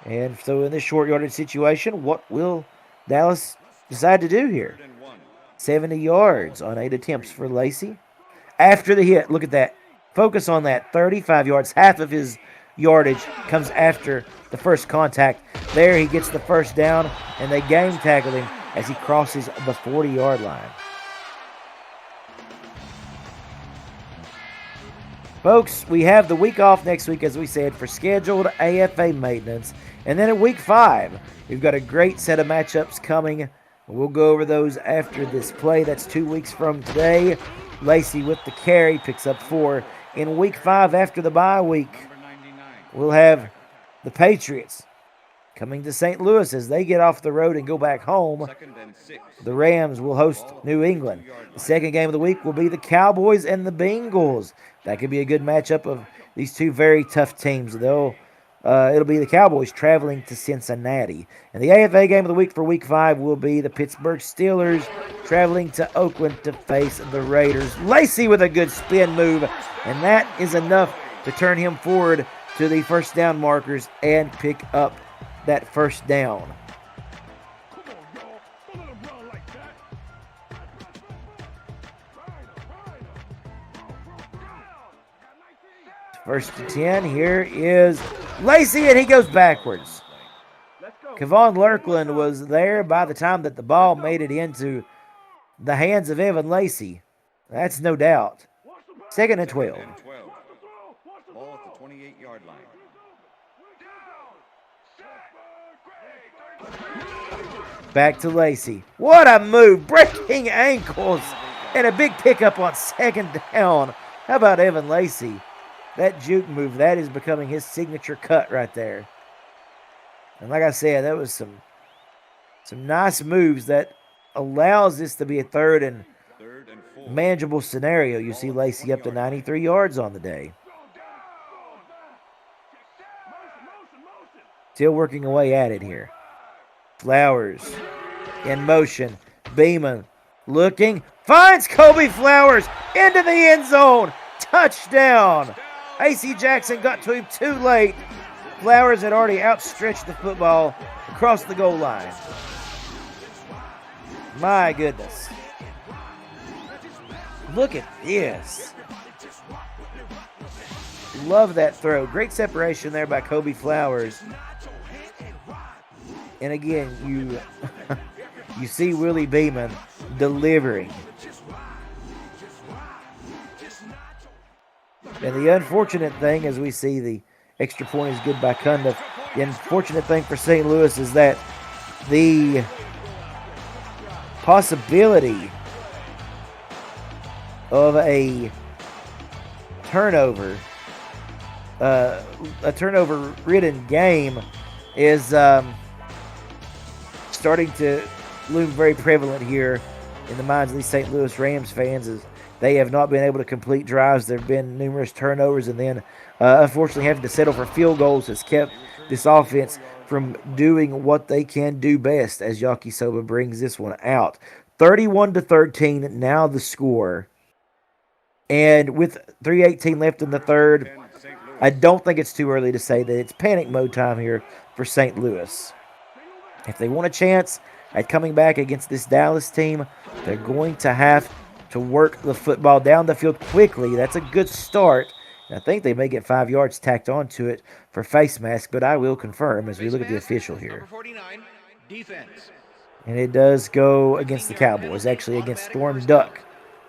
And so in this short yardage situation, what will Dallas decide to do here? 70 yards on 8 attempts for Lacey. After the hit, look at that. Focus on that. 35 yards. Half of his yardage comes after the first contact. There he gets the first down, and they game tackled him as he crosses the 40-yard line. Folks, we have the week off next week, as we said, for scheduled AFA maintenance. And then at week 5, we've got a great set of matchups coming. We'll go over those after this play. That's 2 weeks from today. Lacey with the carry picks up 4. In week 5, after the bye week, we'll have the Patriots coming to St. Louis as they get off the road and go back home. The Rams will host New England. The second game of the week will be the Cowboys and the Bengals. That could be a good matchup of these two very tough teams. It'll be the Cowboys traveling to Cincinnati. And the AFA game of the week for week 5 will be the Pittsburgh Steelers traveling to Oakland to face the Raiders. Lacey with a good spin move, and that is enough to turn him forward to the first down markers and pick up that first down. First to 10, here is Lacey, and he goes backwards. Kevon Lurkland was there by the time that the ball made it into the hands of Evan Lacey. That's no doubt. Second and 12. Ball at the 28-yard line. Back to Lacey. What a move. Breaking ankles and a big pickup on second down. How about Evan Lacey? That juke move, that is becoming his signature cut right there. And like I said, that was some nice moves that allows this to be a third and manageable scenario. You see Lacey up to 93 yards on the day. Still working away at it here. Flowers in motion. Beeman looking. Finds Kobe Flowers into the end zone. Touchdown. A.C. Jackson got to him too late. Flowers had already outstretched the football across the goal line. My goodness. Look at this. Love that throw. Great separation there by Kobe Flowers. And again, you see Willie Beeman delivering. And the unfortunate thing, as we see the extra point is good by Cundiff, the unfortunate thing for St. Louis is that the possibility of a turnover-ridden game is starting to loom very prevalent here in the minds of these St. Louis Rams fans, as they have not been able to complete drives. There have been numerous turnovers, and then unfortunately having to settle for field goals has kept this offense from doing what they can do best, as Yakisoba brings this one out. 31-13, now the score. And with 3:18 left in the third, I don't think it's too early to say that it's panic mode time here for St. Louis. If they want a chance at coming back against this Dallas team, they're going to have to work the football down the field quickly. That's a good start. And I think they may get 5 yards tacked onto it for face mask, but I will confirm as we look at the official here. And it does go against the Cowboys, actually against Storm Duck.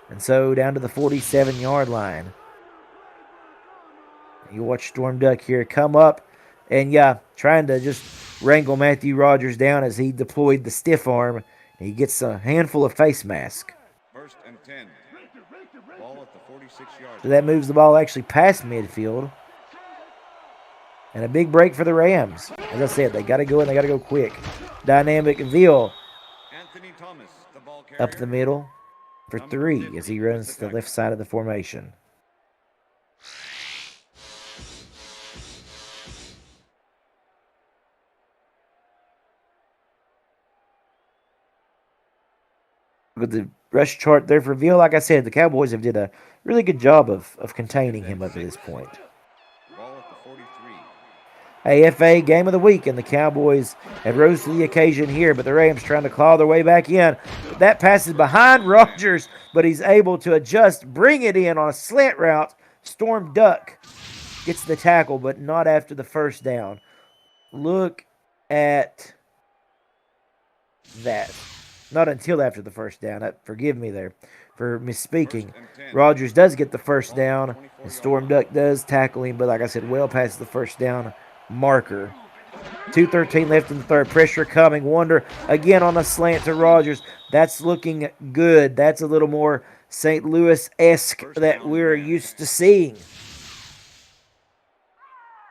And so down to the 47-yard line. You watch Storm Duck here come up and, trying to just wrangle Matthew Rogers down as he deployed the stiff arm. And he gets a handful of face mask. First and 10. Ball at the 46-yard. So that moves the ball actually past midfield. And a big break for the Rams. As I said, they got to go and they got to go quick. Dynamic Veal Anthony Thomas, the ball carrier. up the middle for 3 as he runs to the left side of the formation. With the rush chart there for Veal, like I said, the Cowboys have did a really good job of containing him up to this point. Ball at the 43. AFA game of the week, and the Cowboys have rose to the occasion here, but the Rams trying to claw their way back in. That pass is behind Rogers, but he's able to adjust, bring it in on a slant route. Storm Duck gets the tackle, but not after the first down. Look at that. Not until after the first down. Forgive me there for misspeaking. Rogers does get the first down, and Storm Duck does tackle him, but like I said, well past the first down marker. 2:13 left in the third. Pressure coming. Wonder again on a slant to Rogers. That's looking good. That's a little more St. Louis-esque that we're used to seeing.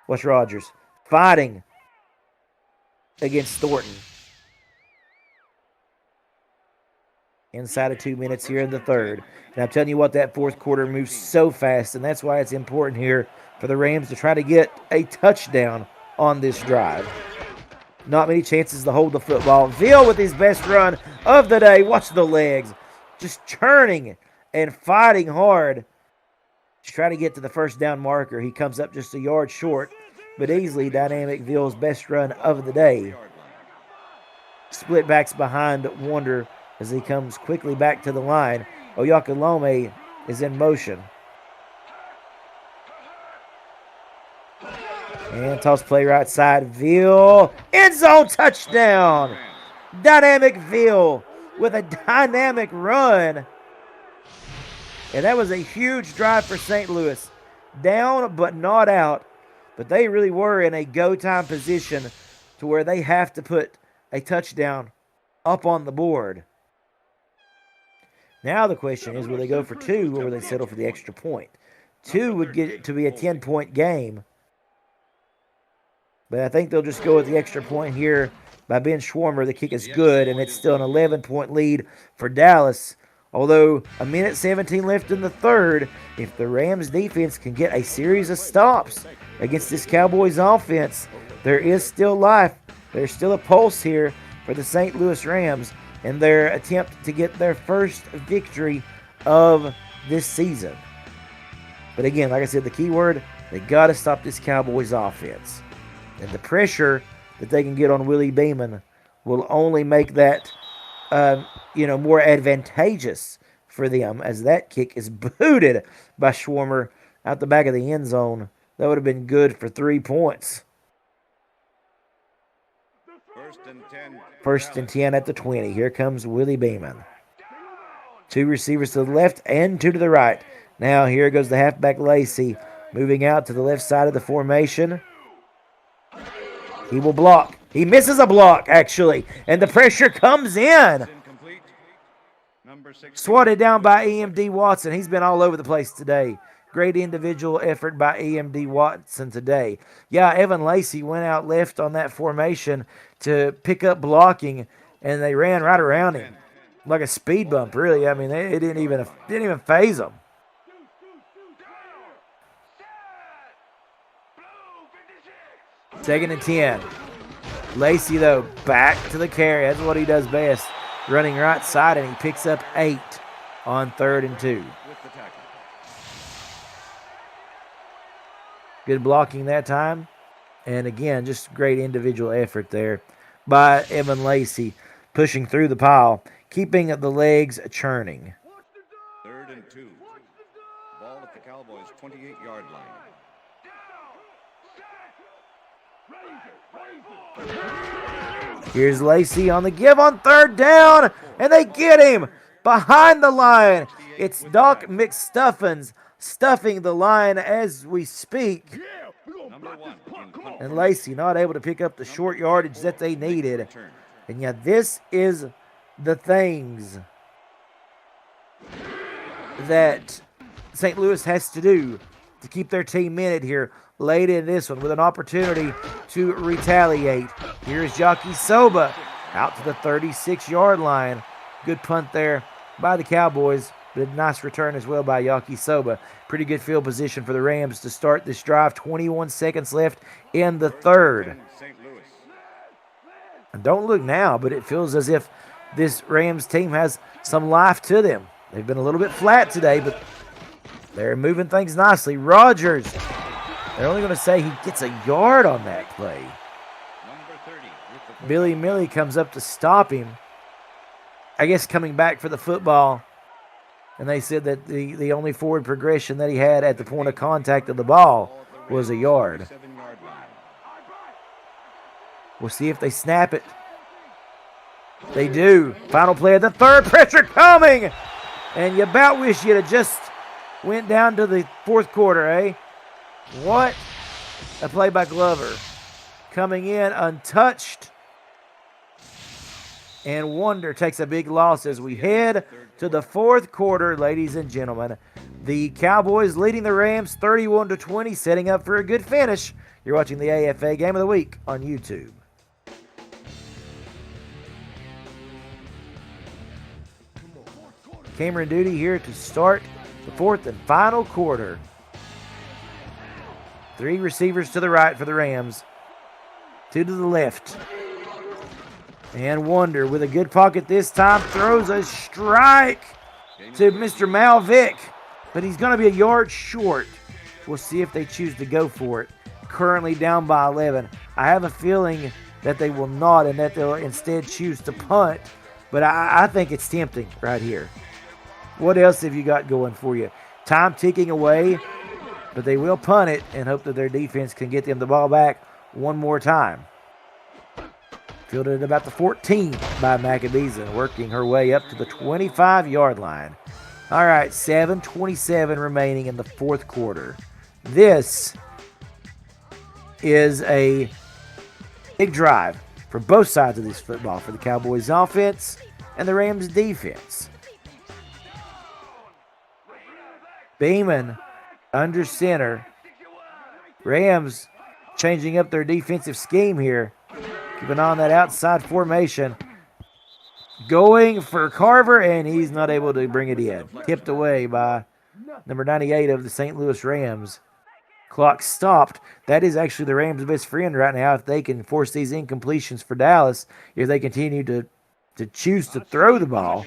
Watch Rogers fighting against Thornton. Inside of 2 minutes here in the third. And I'm telling you what, that fourth quarter moves so fast, and that's why it's important here for the Rams to try to get a touchdown on this drive. Not many chances to hold the football. Veal with his best run of the day. Watch the legs. Just churning and fighting hard. Just trying to get to the first down marker. He comes up just a yard short, but easily dynamic Veal's best run of the day. Split backs behind Wonder as he comes quickly back to the line. Oyakhilome is in motion. And toss play right side. Veal. End zone touchdown. Dynamic Veal with a dynamic run. And that was a huge drive for St. Louis. Down but not out. But they really were in a go-time position to where they have to put a touchdown up on the board. Now the question is, will they go for two or will they settle for the extra point? Two would get it to be a 10-point game. But I think they'll just go with the extra point here by Ben Schwarmer. The kick is good, and it's still an 11-point lead for Dallas. Although a minute 17 left in the third, if the Rams defense can get a series of stops against this Cowboys offense, there is still life. There's still a pulse here for the St. Louis Rams in their attempt to get their first victory of this season. But again, like I said, the key word, they got to stop this Cowboys offense. And the pressure that they can get on Willie Beeman will only make that, more advantageous for them, as that kick is booted by Schwarmer out the back of the end zone. That would have been good for 3 points. First and 10 at the 20. Here comes Willie Beeman. Two receivers to the left and two to the right. Now here goes the halfback Lacey, moving out to the left side of the formation. He will block. He misses a block, actually, and the pressure comes in. Swatted down by E.M.D. Watson. He's been all over the place today. Great individual effort by E.M.D. Watson today. Yeah, Evan Lacey went out left on that formation to pick up blocking, and they ran right around him like a speed bump, really. I mean, it didn't even faze them. Second and 10. Lacey, though, back to the carry. That's what he does best. Running right side, and he picks up 8 on 3rd and 2. Good blocking that time. And again, just great individual effort there by Evan Lacey, pushing through the pile, keeping the legs churning. 3rd and 2. Ball at the Cowboys' 28-yard line. Here's Lacey on the give on 3rd down, and they get him behind the line. It's Doc McStuffins stuffing the line as we speak. And Lacey not able to pick up the short yardage that they needed. And yet this is the things that St. Louis has to do to keep their team in it here late in this one with an opportunity to retaliate. Here's Jockey Soba out to the 36-yard line. Good punt there by the Cowboys, but a nice return as well by Jockey Soba. Pretty good field position for the Rams to start this drive. 21 seconds left in the third. And don't look now, but it feels as if this Rams team has some life to them. They've been a little bit flat today, but they're moving things nicely. Rogers, they're only going to say he gets a yard on that play. Billy Millie comes up to stop him. I guess coming back for the football. And they said that the only forward progression that he had at the point of contact of the ball was a yard. We'll see if they snap it. They do. Final play of the third. Pressure coming. And you about wish you'd have just went down to the fourth quarter, eh? What a play by Glover. Coming in untouched. And Wonder takes a big loss as we head to the fourth quarter, ladies and gentlemen. The Cowboys leading the Rams 31-20, setting up for a good finish. You're watching the AFA Game of the Week on YouTube. Cameron Duty here to start the fourth and final quarter. 3 receivers to the right for the Rams. 2 to the left. And Wonder with a good pocket this time throws a strike to Mr. Malvick. But he's going to be a yard short. We'll see if they choose to go for it. Currently down by 11. I have a feeling that they will not and that they'll instead choose to punt. But I think it's tempting right here. What else have you got going for you? Time ticking away, but they will punt it and hope that their defense can get them the ball back one more time. Fielded at about the 14 by Maccabees, working her way up to the 25-yard line. All right, 7:27 remaining in the fourth quarter. This is a big drive for both sides of this football, for the Cowboys offense and the Rams defense. Beeman under center. Rams changing up their defensive scheme here. Keeping on that outside formation. Going for Carver, and he's not able to bring it in. Tipped away by number 98 of the St. Louis Rams. Clock stopped. That is actually the Rams' best friend right now if they can force these incompletions for Dallas. If they continue to choose to throw the ball,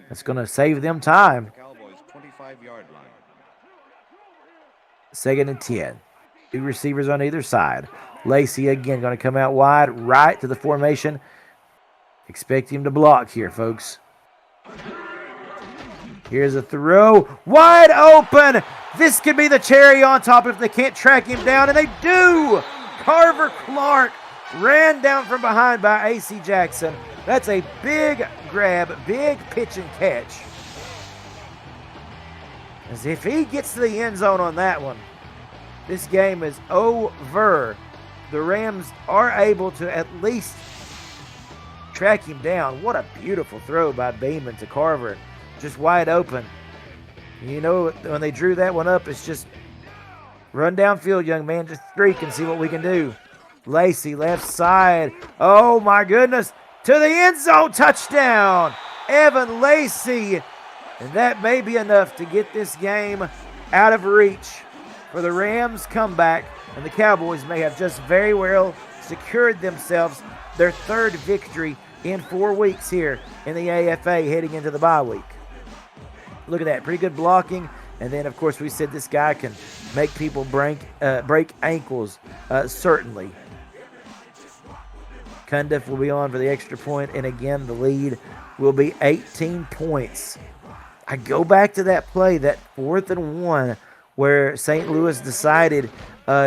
that's going to save them time. Cowboys 25-yard line. 2nd and 10. 2 receivers on either side. Lacey again going to come out wide, right to the formation. Expect him to block here, folks. Here's a throw. Wide open. This could be the cherry on top if they can't track him down, and they do. Carver Clark ran down from behind by A.C. Jackson. That's a big grab, big pitch and catch. As if he gets to the end zone on that one, this game is over. The Rams are able to at least track him down. What a beautiful throw by Beeman to Carver. Just wide open. You know, when they drew that one up, it's just run downfield, young man. Just streak and see what we can do. Lacey, left side. Oh, my goodness. To the end zone. Touchdown. Evan Lacey. And that may be enough to get this game out of reach for the Rams comeback. And the Cowboys may have just very well secured themselves their 3rd victory in 4 weeks here in the AFA heading into the bye week. Look at that. Pretty good blocking. And then, of course, we said this guy can make people break ankles, certainly. Cundiff will be on for the extra point, and again, the lead will be 18 points. I go back to that play, that 4th and 1, where St. Louis decided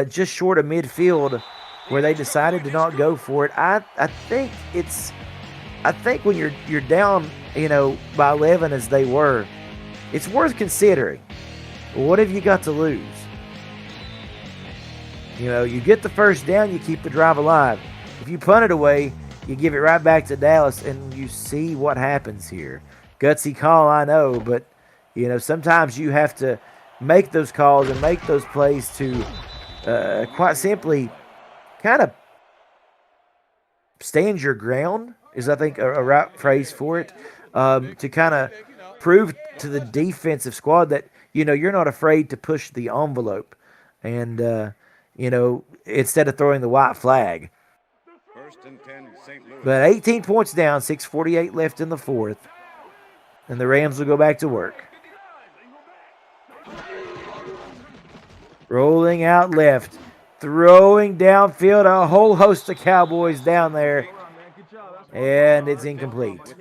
just short of midfield, where they decided to not go for it. I think when you're down, by 11 as they were, it's worth considering. What have you got to lose? You get the first down, you keep the drive alive. If you punt it away, you give it right back to Dallas, and you see what happens here. Gutsy call, I know, but sometimes you have to make those calls and make those plays to quite simply kind of stand your ground, is I think a right phrase for it, to kind of prove to the defensive squad that you're not afraid to push the envelope, and instead of throwing the white flag. 1st and 10, St. Louis. But 18 points down, 6:48 left in the fourth, and the Rams will go back to work. Rolling out left, throwing downfield, a whole host of Cowboys down there, and it's incomplete.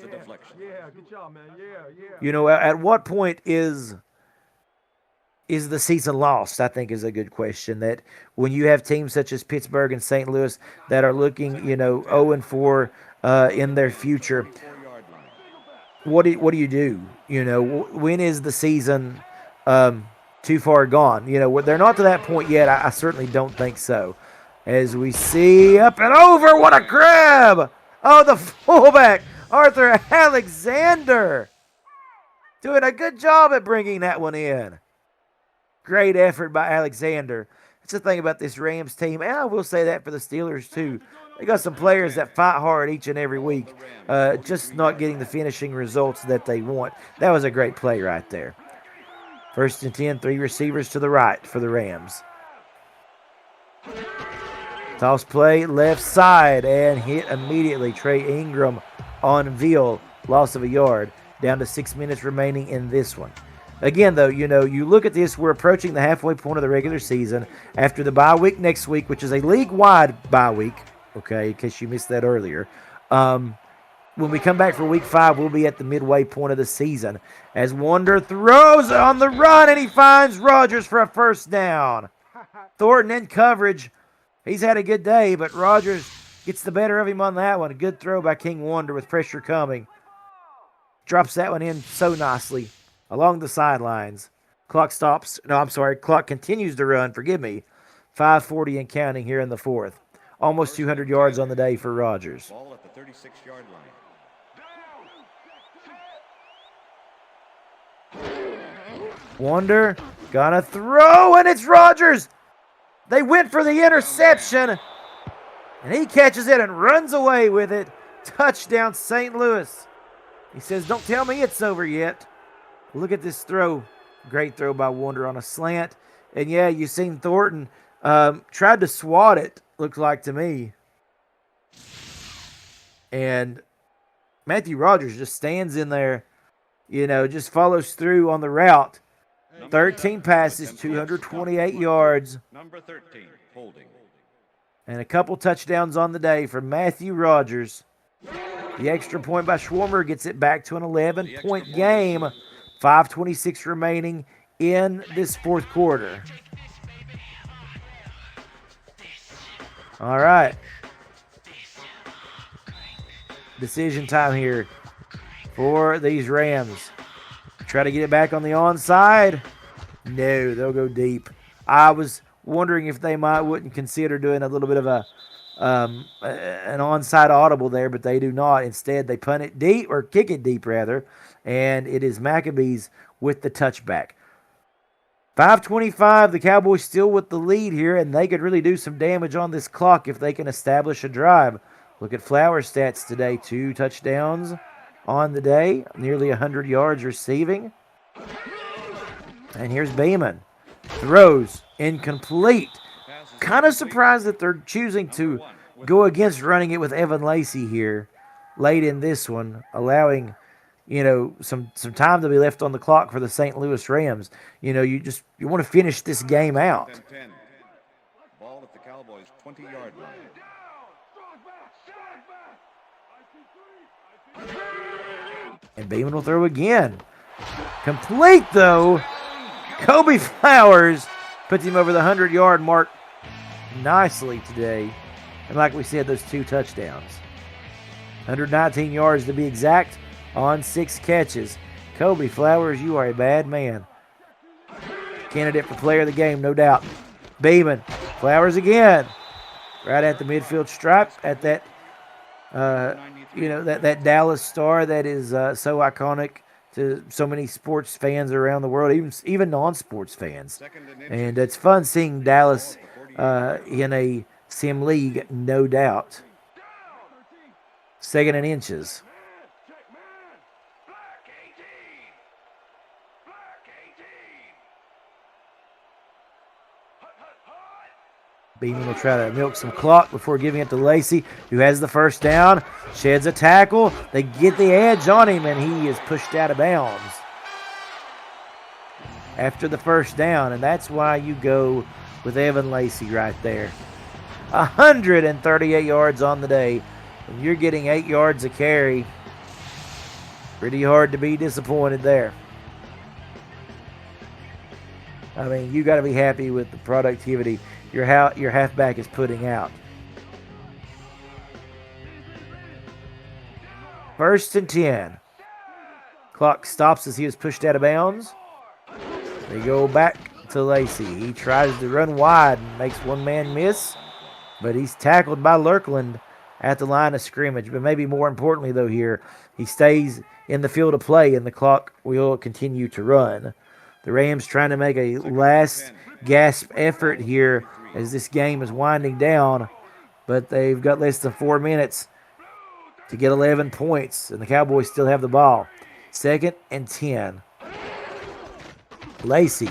At what point is the season lost, I think is a good question. That when you have teams such as Pittsburgh and St. Louis that are looking, 0-4, in their future. 24-yard line. What do you do? You know, when is the season too far gone? You know, they're not to that point yet. I certainly don't think so. As we see up and over, what a grab! Oh, the fullback, Arthur Alexander, doing a good job at bringing that one in. Great effort by Alexander. That's the thing about this Rams team, and I will say that for the Steelers too. They got some players that fight hard each and every week, just not getting the finishing results that they want. That was a great play right there. 1st and 10, 3 receivers to the right for the Rams. Toss play, left side, and hit immediately. Trey Ingram on Veal, loss of a yard. Down to 6 minutes remaining in this one. Again, though, you know, you look at this, we're approaching the halfway point of the regular season after the bye week next week, which is a league-wide bye week, okay, in case you missed that earlier. When we come back for week 5, we'll be at the midway point of the season. As Wonder throws on the run, and he finds Rodgers for a first down. Thornton in coverage. He's had a good day, but Rodgers gets the better of him on that one. A good throw by King Wonder with pressure coming. Drops that one in so nicely along the sidelines. Clock stops. No, I'm sorry. Clock continues to run. Forgive me. 5:40 and counting here in the 4th. Almost 200 yards on the day for Rodgers. Ball at the 36-yard line. Wonder gonna throw, and it's Rodgers. They went for the interception, and he catches it and runs away with it. Touchdown, St. Louis. He says, don't tell me it's over yet. Look at this throw. Great throw by Wonder on a slant. And yeah, you've seen Thornton tried to swat it, looks like to me. And Matthew Rodgers just stands in there, you know, just follows through on the route. 13 passes, 228 yards. Number 13, holding. And a couple touchdowns on the day for Matthew Rodgers. The extra point by Schwarmer gets it back to an 11-point game. 5:26 remaining in this 4th quarter. All right. Decision time here for these Rams. Try to get it back on the onside. No, they'll go deep. I was wondering if they wouldn't consider doing a little bit of an onside audible there, but they do not. Instead, they punt it deep, or kick it deep rather, and it is Maccabees with the touchback. 5:25, the Cowboys still with the lead here, and they could really do some damage on this clock if they can establish a drive. Look at Flowers' stats today. 2 touchdowns on the day, nearly 100 yards receiving. And here's Beeman. Throws incomplete. Kind of surprised that they're choosing to go against running it with Evan Lacy here late in this one, allowing, you know, some time to be left on the clock for the St. Louis Rams. You know, you want to finish this game out. 10-10. Ball at the Cowboys' 20-yard line. And Beeman will throw again. Complete, though. Kobe Flowers puts him over the 100-yard mark nicely today. And like we said, those 2 touchdowns. 119 yards to be exact on 6 catches. Kobe Flowers, you are a bad man. Candidate for player of the game, no doubt. Beeman. Flowers again. Right at the midfield stripe at that, that Dallas star that is so iconic to so many sports fans around the world, even non-sports fans. And it's fun seeing Dallas in a sim league, no doubt. 2nd and inches. Beeman will try to milk some clock before giving it to Lacy, who has the first down, sheds a tackle. They get the edge on him, and he is pushed out of bounds after the first down, and that's why you go with Evan Lacy right there. 138 yards on the day. When you're getting 8 yards a carry, pretty hard to be disappointed there. I mean, you got to be happy with the productivity your halfback is putting out. First and 10. Clock stops as he was pushed out of bounds. They go back to Lacey. He tries to run wide and makes one man miss, but he's tackled by Lurkland at the line of scrimmage. But maybe more importantly, though, here, he stays in the field of play, and the clock will continue to run. The Rams trying to make a last gasp effort here as this game is winding down, but they've got less than 4 minutes to get 11 points, and the Cowboys still have the ball. Second and 10. Lacey.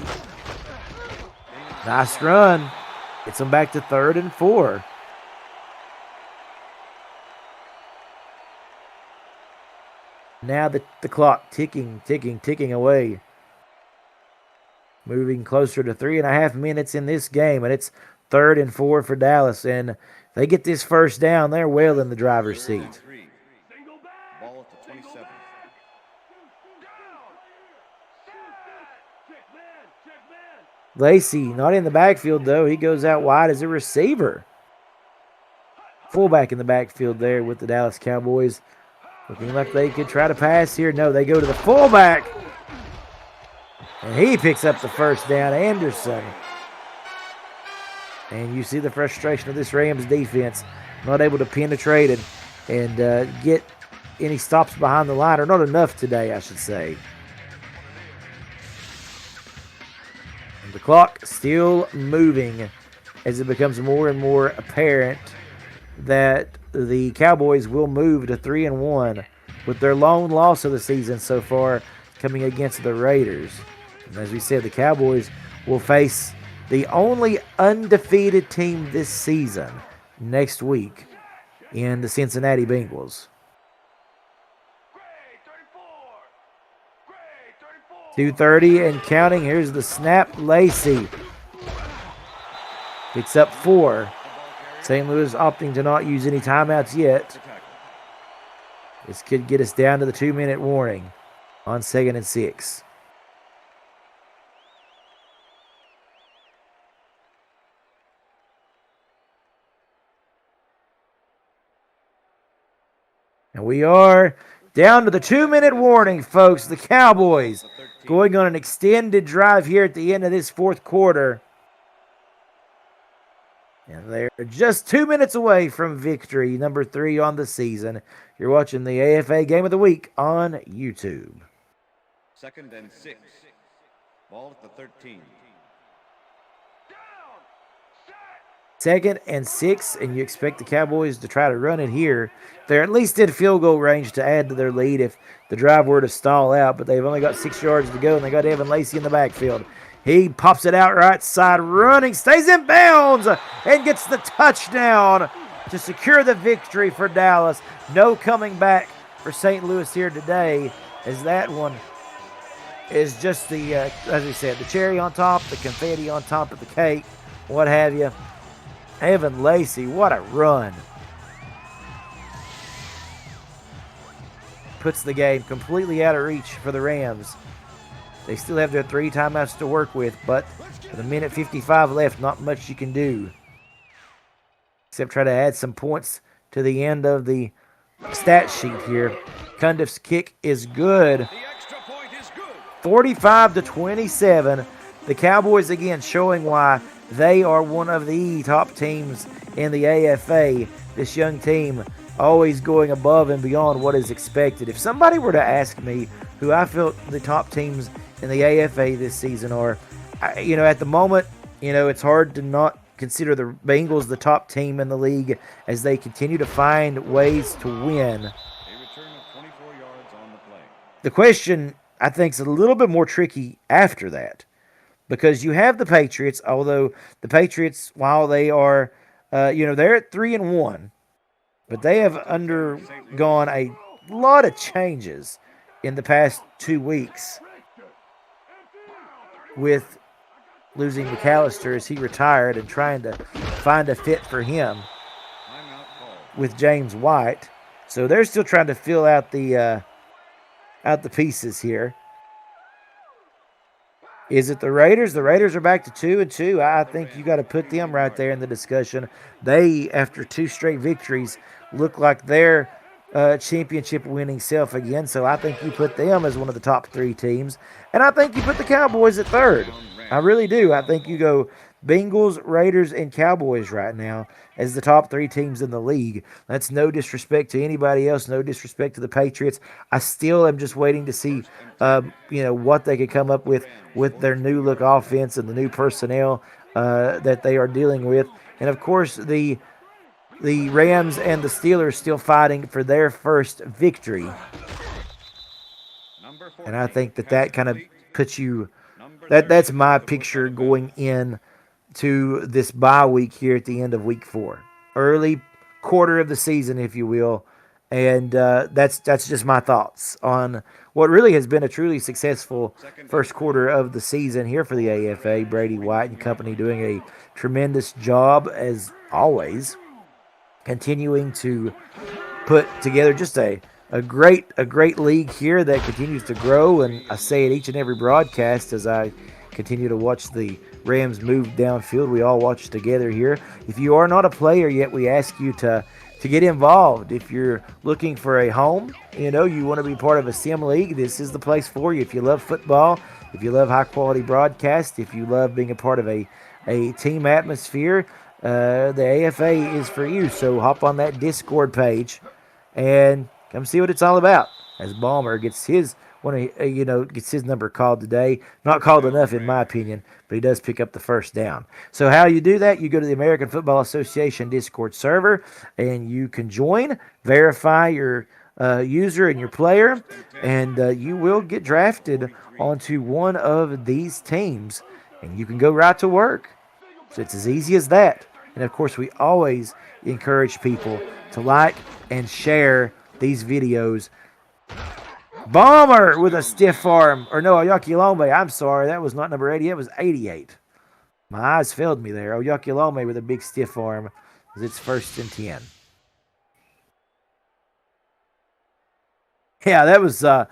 Nice run. Gets them back to 3rd and 4. Now the clock ticking away. Moving closer to 3.5 minutes in this game, and it's 3rd and 4 for Dallas. And if they get this first down, they're well in the driver's seat. Ball at the 27. Lacey not in the backfield, though. He goes out wide as a receiver. Fullback in the backfield there with the Dallas Cowboys. Looking like they could try to pass here. No, they go to the fullback. And he picks up the first down, Anderson. And you see the frustration of this Rams defense. Not able to penetrate and get any stops behind the line, or not enough today, I should say. And the clock still moving as it becomes more and more apparent that the Cowboys will move to 3-1 with their lone loss of the season so far coming against the Raiders. And as we said, the Cowboys will face the only undefeated team this season next week in the Cincinnati Bengals. 2:30 and counting. Here's the snap. Lacey picks up 4. St. Louis opting to not use any timeouts yet. This could get us down to the 2-minute warning on 2nd and 6. And we are down to the 2-minute warning, folks. The Cowboys going on an extended drive here at the end of this 4th quarter. And they're just 2 minutes away from victory, number 3 on the season. You're watching the AFA Game of the Week on YouTube. 2nd and 6. Ball at the 13. 2nd and 6, and you expect the Cowboys to try to run it here. They're at least in field goal range to add to their lead if the drive were to stall out, but they've only got 6 yards to go, and they got Evan Lacey in the backfield. He pops it out right side, running, stays in bounds, and gets the touchdown to secure the victory for Dallas. No coming back for St. Louis here today, as that one is just the, as we said, the cherry on top, the confetti on top of the cake, what have you. Evan Lacey, what a run. Puts the game completely out of reach for the Rams. They still have their 3 timeouts to work with, but with a minute 55 left, not much you can do. Except try to add some points to the end of the stat sheet here. Cundiff's kick is good. 45-27. The Cowboys again showing why they are one of the top teams in the AFA. This young team always going above and beyond what is expected. If somebody were to ask me who I felt the top teams in the AFA this season are, at the moment, it's hard to not consider the Bengals the top team in the league as they continue to find ways to win. A return of 24 yards on the play. The question, I think, is a little bit more tricky after that, because you have the Patriots, although the Patriots, while they are, they're at 3-1, but they have undergone a lot of changes in the past 2 weeks with losing McAllister as he retired and trying to find a fit for him with James White. So they're still trying to fill out the pieces here. Is it the Raiders? The Raiders are back to 2-2. I think you got to put them right there in the discussion. They, after 2 straight victories, look like they're championship winning self again. So I think you put them as one of the top 3 teams. And I think you put the Cowboys at third. I really do. I think you go Bengals, Raiders, and Cowboys right now as the top 3 teams in the league. That's no disrespect to anybody else, no disrespect to the Patriots. I still am just waiting to see, what they could come up with their new look offense and the new personnel that they are dealing with. And of course, the Rams and the Steelers still fighting for their first victory. And I think that kind of puts you, that's my picture going in to this bye week here at the end of week 4. Early quarter of the season, if you will. And that's just my thoughts on what really has been a truly successful first quarter of the season here for the AFA. Brady White and company doing a tremendous job as always, continuing to put together just a great league here that continues to grow. And I say it each and every broadcast as I continue to watch the Rams move downfield. We all watch together here. If you are not a player yet, we ask you to get involved. If you're looking for a home, you want to be part of a sim league, this is the place for you. If you love football, if you love high quality broadcast, if you love being a part of a team atmosphere, the AFA is for you. So hop on that Discord page and come see what it's all about. As Ballmer gets his gets his number called today. Not called enough in my opinion, but he does pick up the first down. So how you do that, you go to the American Football Association Discord server and you can join, verify your user and your player, and you will get drafted onto one of these teams, and you can go right to work. So it's as easy as that. And of course, we always encourage people to like and share these videos. Bomber with a stiff arm. Or no, Oyakhilome. I'm sorry. That was not number 80. It was 88. My eyes failed me there. Oyakhilome with a big stiff arm as it's 1st and 10. Yeah, that was a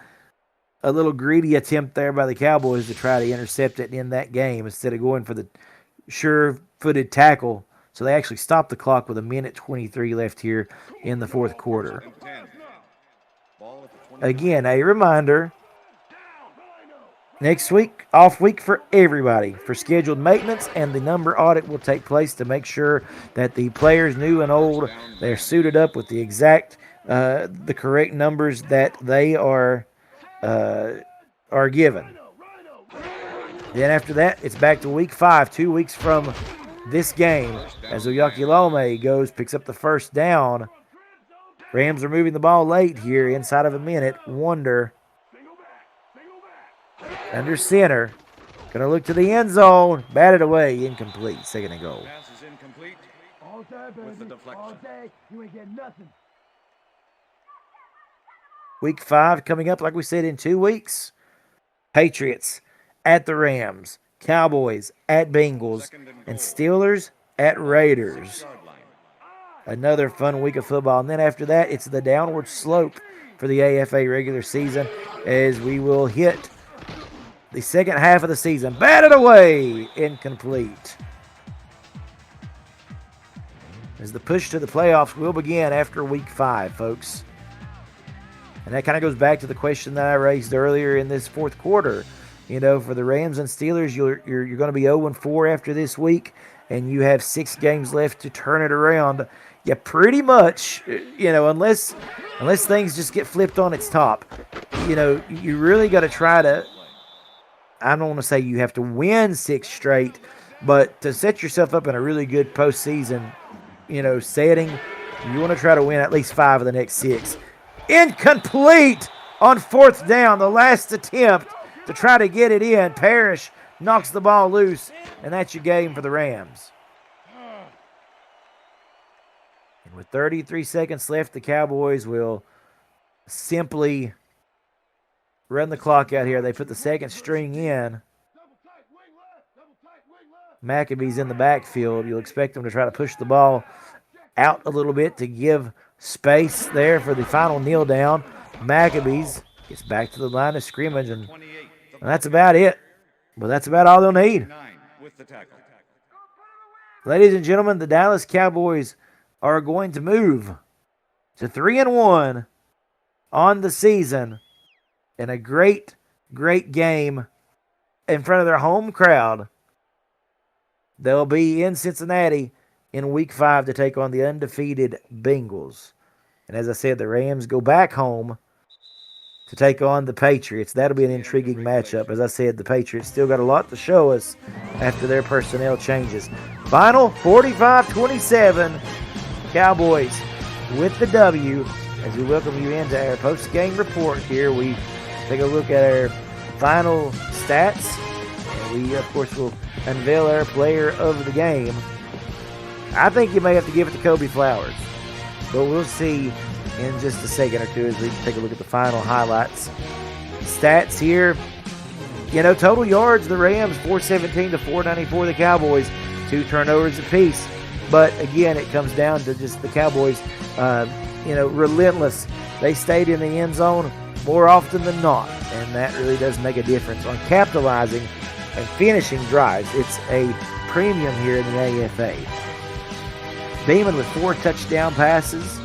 little greedy attempt there by the Cowboys to try to intercept it in that game instead of going for the sure-footed tackle. So they actually stopped the clock with 1:23 left here in the fourth quarter. Again, a reminder, next week, off week for everybody for scheduled maintenance, and the number audit will take place to make sure that the players, new and old, they're suited up with the exact, the correct numbers that they are given. Then after that, it's back to week 5, 2 weeks from this game, as Oyakhilome picks up the first down. Rams are moving the ball late here, inside of a minute. Wonder under center. Going to look to the end zone. Batted away. Incomplete. 2nd and goal. Pass is incomplete with the deflection. You ain't getting nothing. Week 5 coming up, like we said, in 2 weeks. Patriots at the Rams. Cowboys at Bengals. And Steelers at Raiders. Another fun week of football. And then after that, it's the downward slope for the AFA regular season as we will hit the second half of the season. Batted away. Incomplete. As the push to the playoffs will begin after week 5, folks. And that kind of goes back to the question that I raised earlier in this fourth quarter. For the Rams and Steelers, you're going to be 0-4 after this week, and you have 6 games left to turn it around. Yeah, pretty much, unless things just get flipped on its top, you really got to try to, I don't want to say you have to win 6 straight, but to set yourself up in a really good postseason, setting, you want to try to win at least 5 of the next 6. Incomplete on 4th down, the last attempt to try to get it in. Parrish knocks the ball loose, and that's your game for the Rams. And with 33 seconds left, the Cowboys will simply run the clock out here. They put the second string in. McAbee's in the backfield. You'll expect them to try to push the ball out a little bit to give space there for the final kneel down. McAbee's gets back to the line of scrimmage, and that's about it. But that's about all they'll need. Ladies and gentlemen, the Dallas Cowboys are going to move to 3-1 on the season in a great, great game in front of their home crowd. They'll be in Cincinnati in Week 5 to take on the undefeated Bengals. And as I said, the Rams go back home to take on the Patriots. That'll be an intriguing matchup. As I said, the Patriots still got a lot to show us after their personnel changes. Final 45-27. Cowboys with the W. As we welcome you into our post-game report here, we take a look at our final stats. And we, of course, will unveil our player of the game. I think you may have to give it to Kobe Flowers, but we'll see in just a second or two as we take a look at the final highlights. Stats here, total yards, the Rams 417 to 494, the Cowboys 2 turnovers apiece. But again, it comes down to just the Cowboys, relentless. They stayed in the end zone more often than not, and that really does make a difference on capitalizing and finishing drives. It's a premium here in the AFA. Beeman with 4 touchdown passes.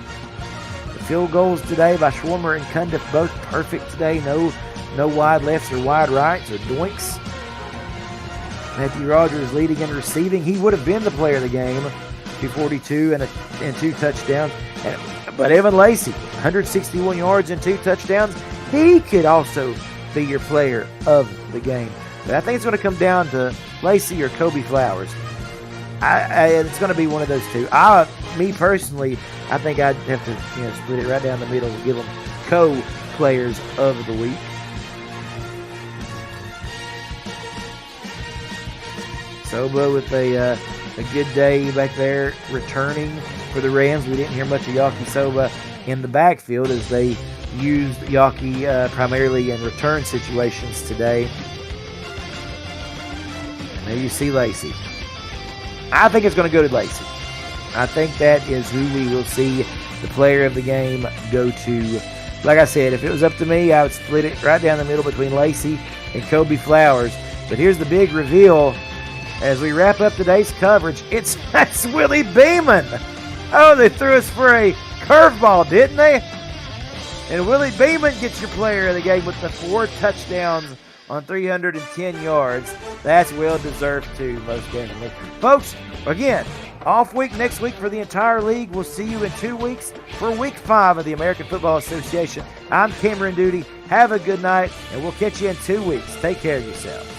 The field goals today by Schwarmer and Cundiff both perfect today. No wide lefts or wide rights or doinks. Matthew Rogers leading in receiving. He would have been the player of the game. 242 and 2 touchdowns. But Evan Lacy, 161 yards and 2 touchdowns. He could also be your player of the game. But I think it's going to come down to Lacy or Kobe Flowers. It's going to be one of those two. Me personally, I think I'd have to split it right down the middle and give them co-players of the week. Soba with a good day back there returning for the Rams. We didn't hear much of Yaki Soba in the backfield as they used Yaki primarily in return situations today. And there you see Lacy. I think it's going to go to Lacy. I think that is who we will see the player of the game go to. Like I said, if it was up to me, I would split it right down the middle between Lacy and Kobe Flowers. But here's the big reveal as we wrap up today's coverage. It's Willie Beeman. Oh, they threw us for a curveball, didn't they? And Willie Beeman gets your player of the game with the 4 touchdowns on 310 yards. That's well-deserved too, most definitely. Folks, again, off week next week for the entire league. We'll see you in 2 weeks for Week 5 of the American Football Association. I'm Cameron Duty. Have a good night, and we'll catch you in 2 weeks. Take care of yourselves.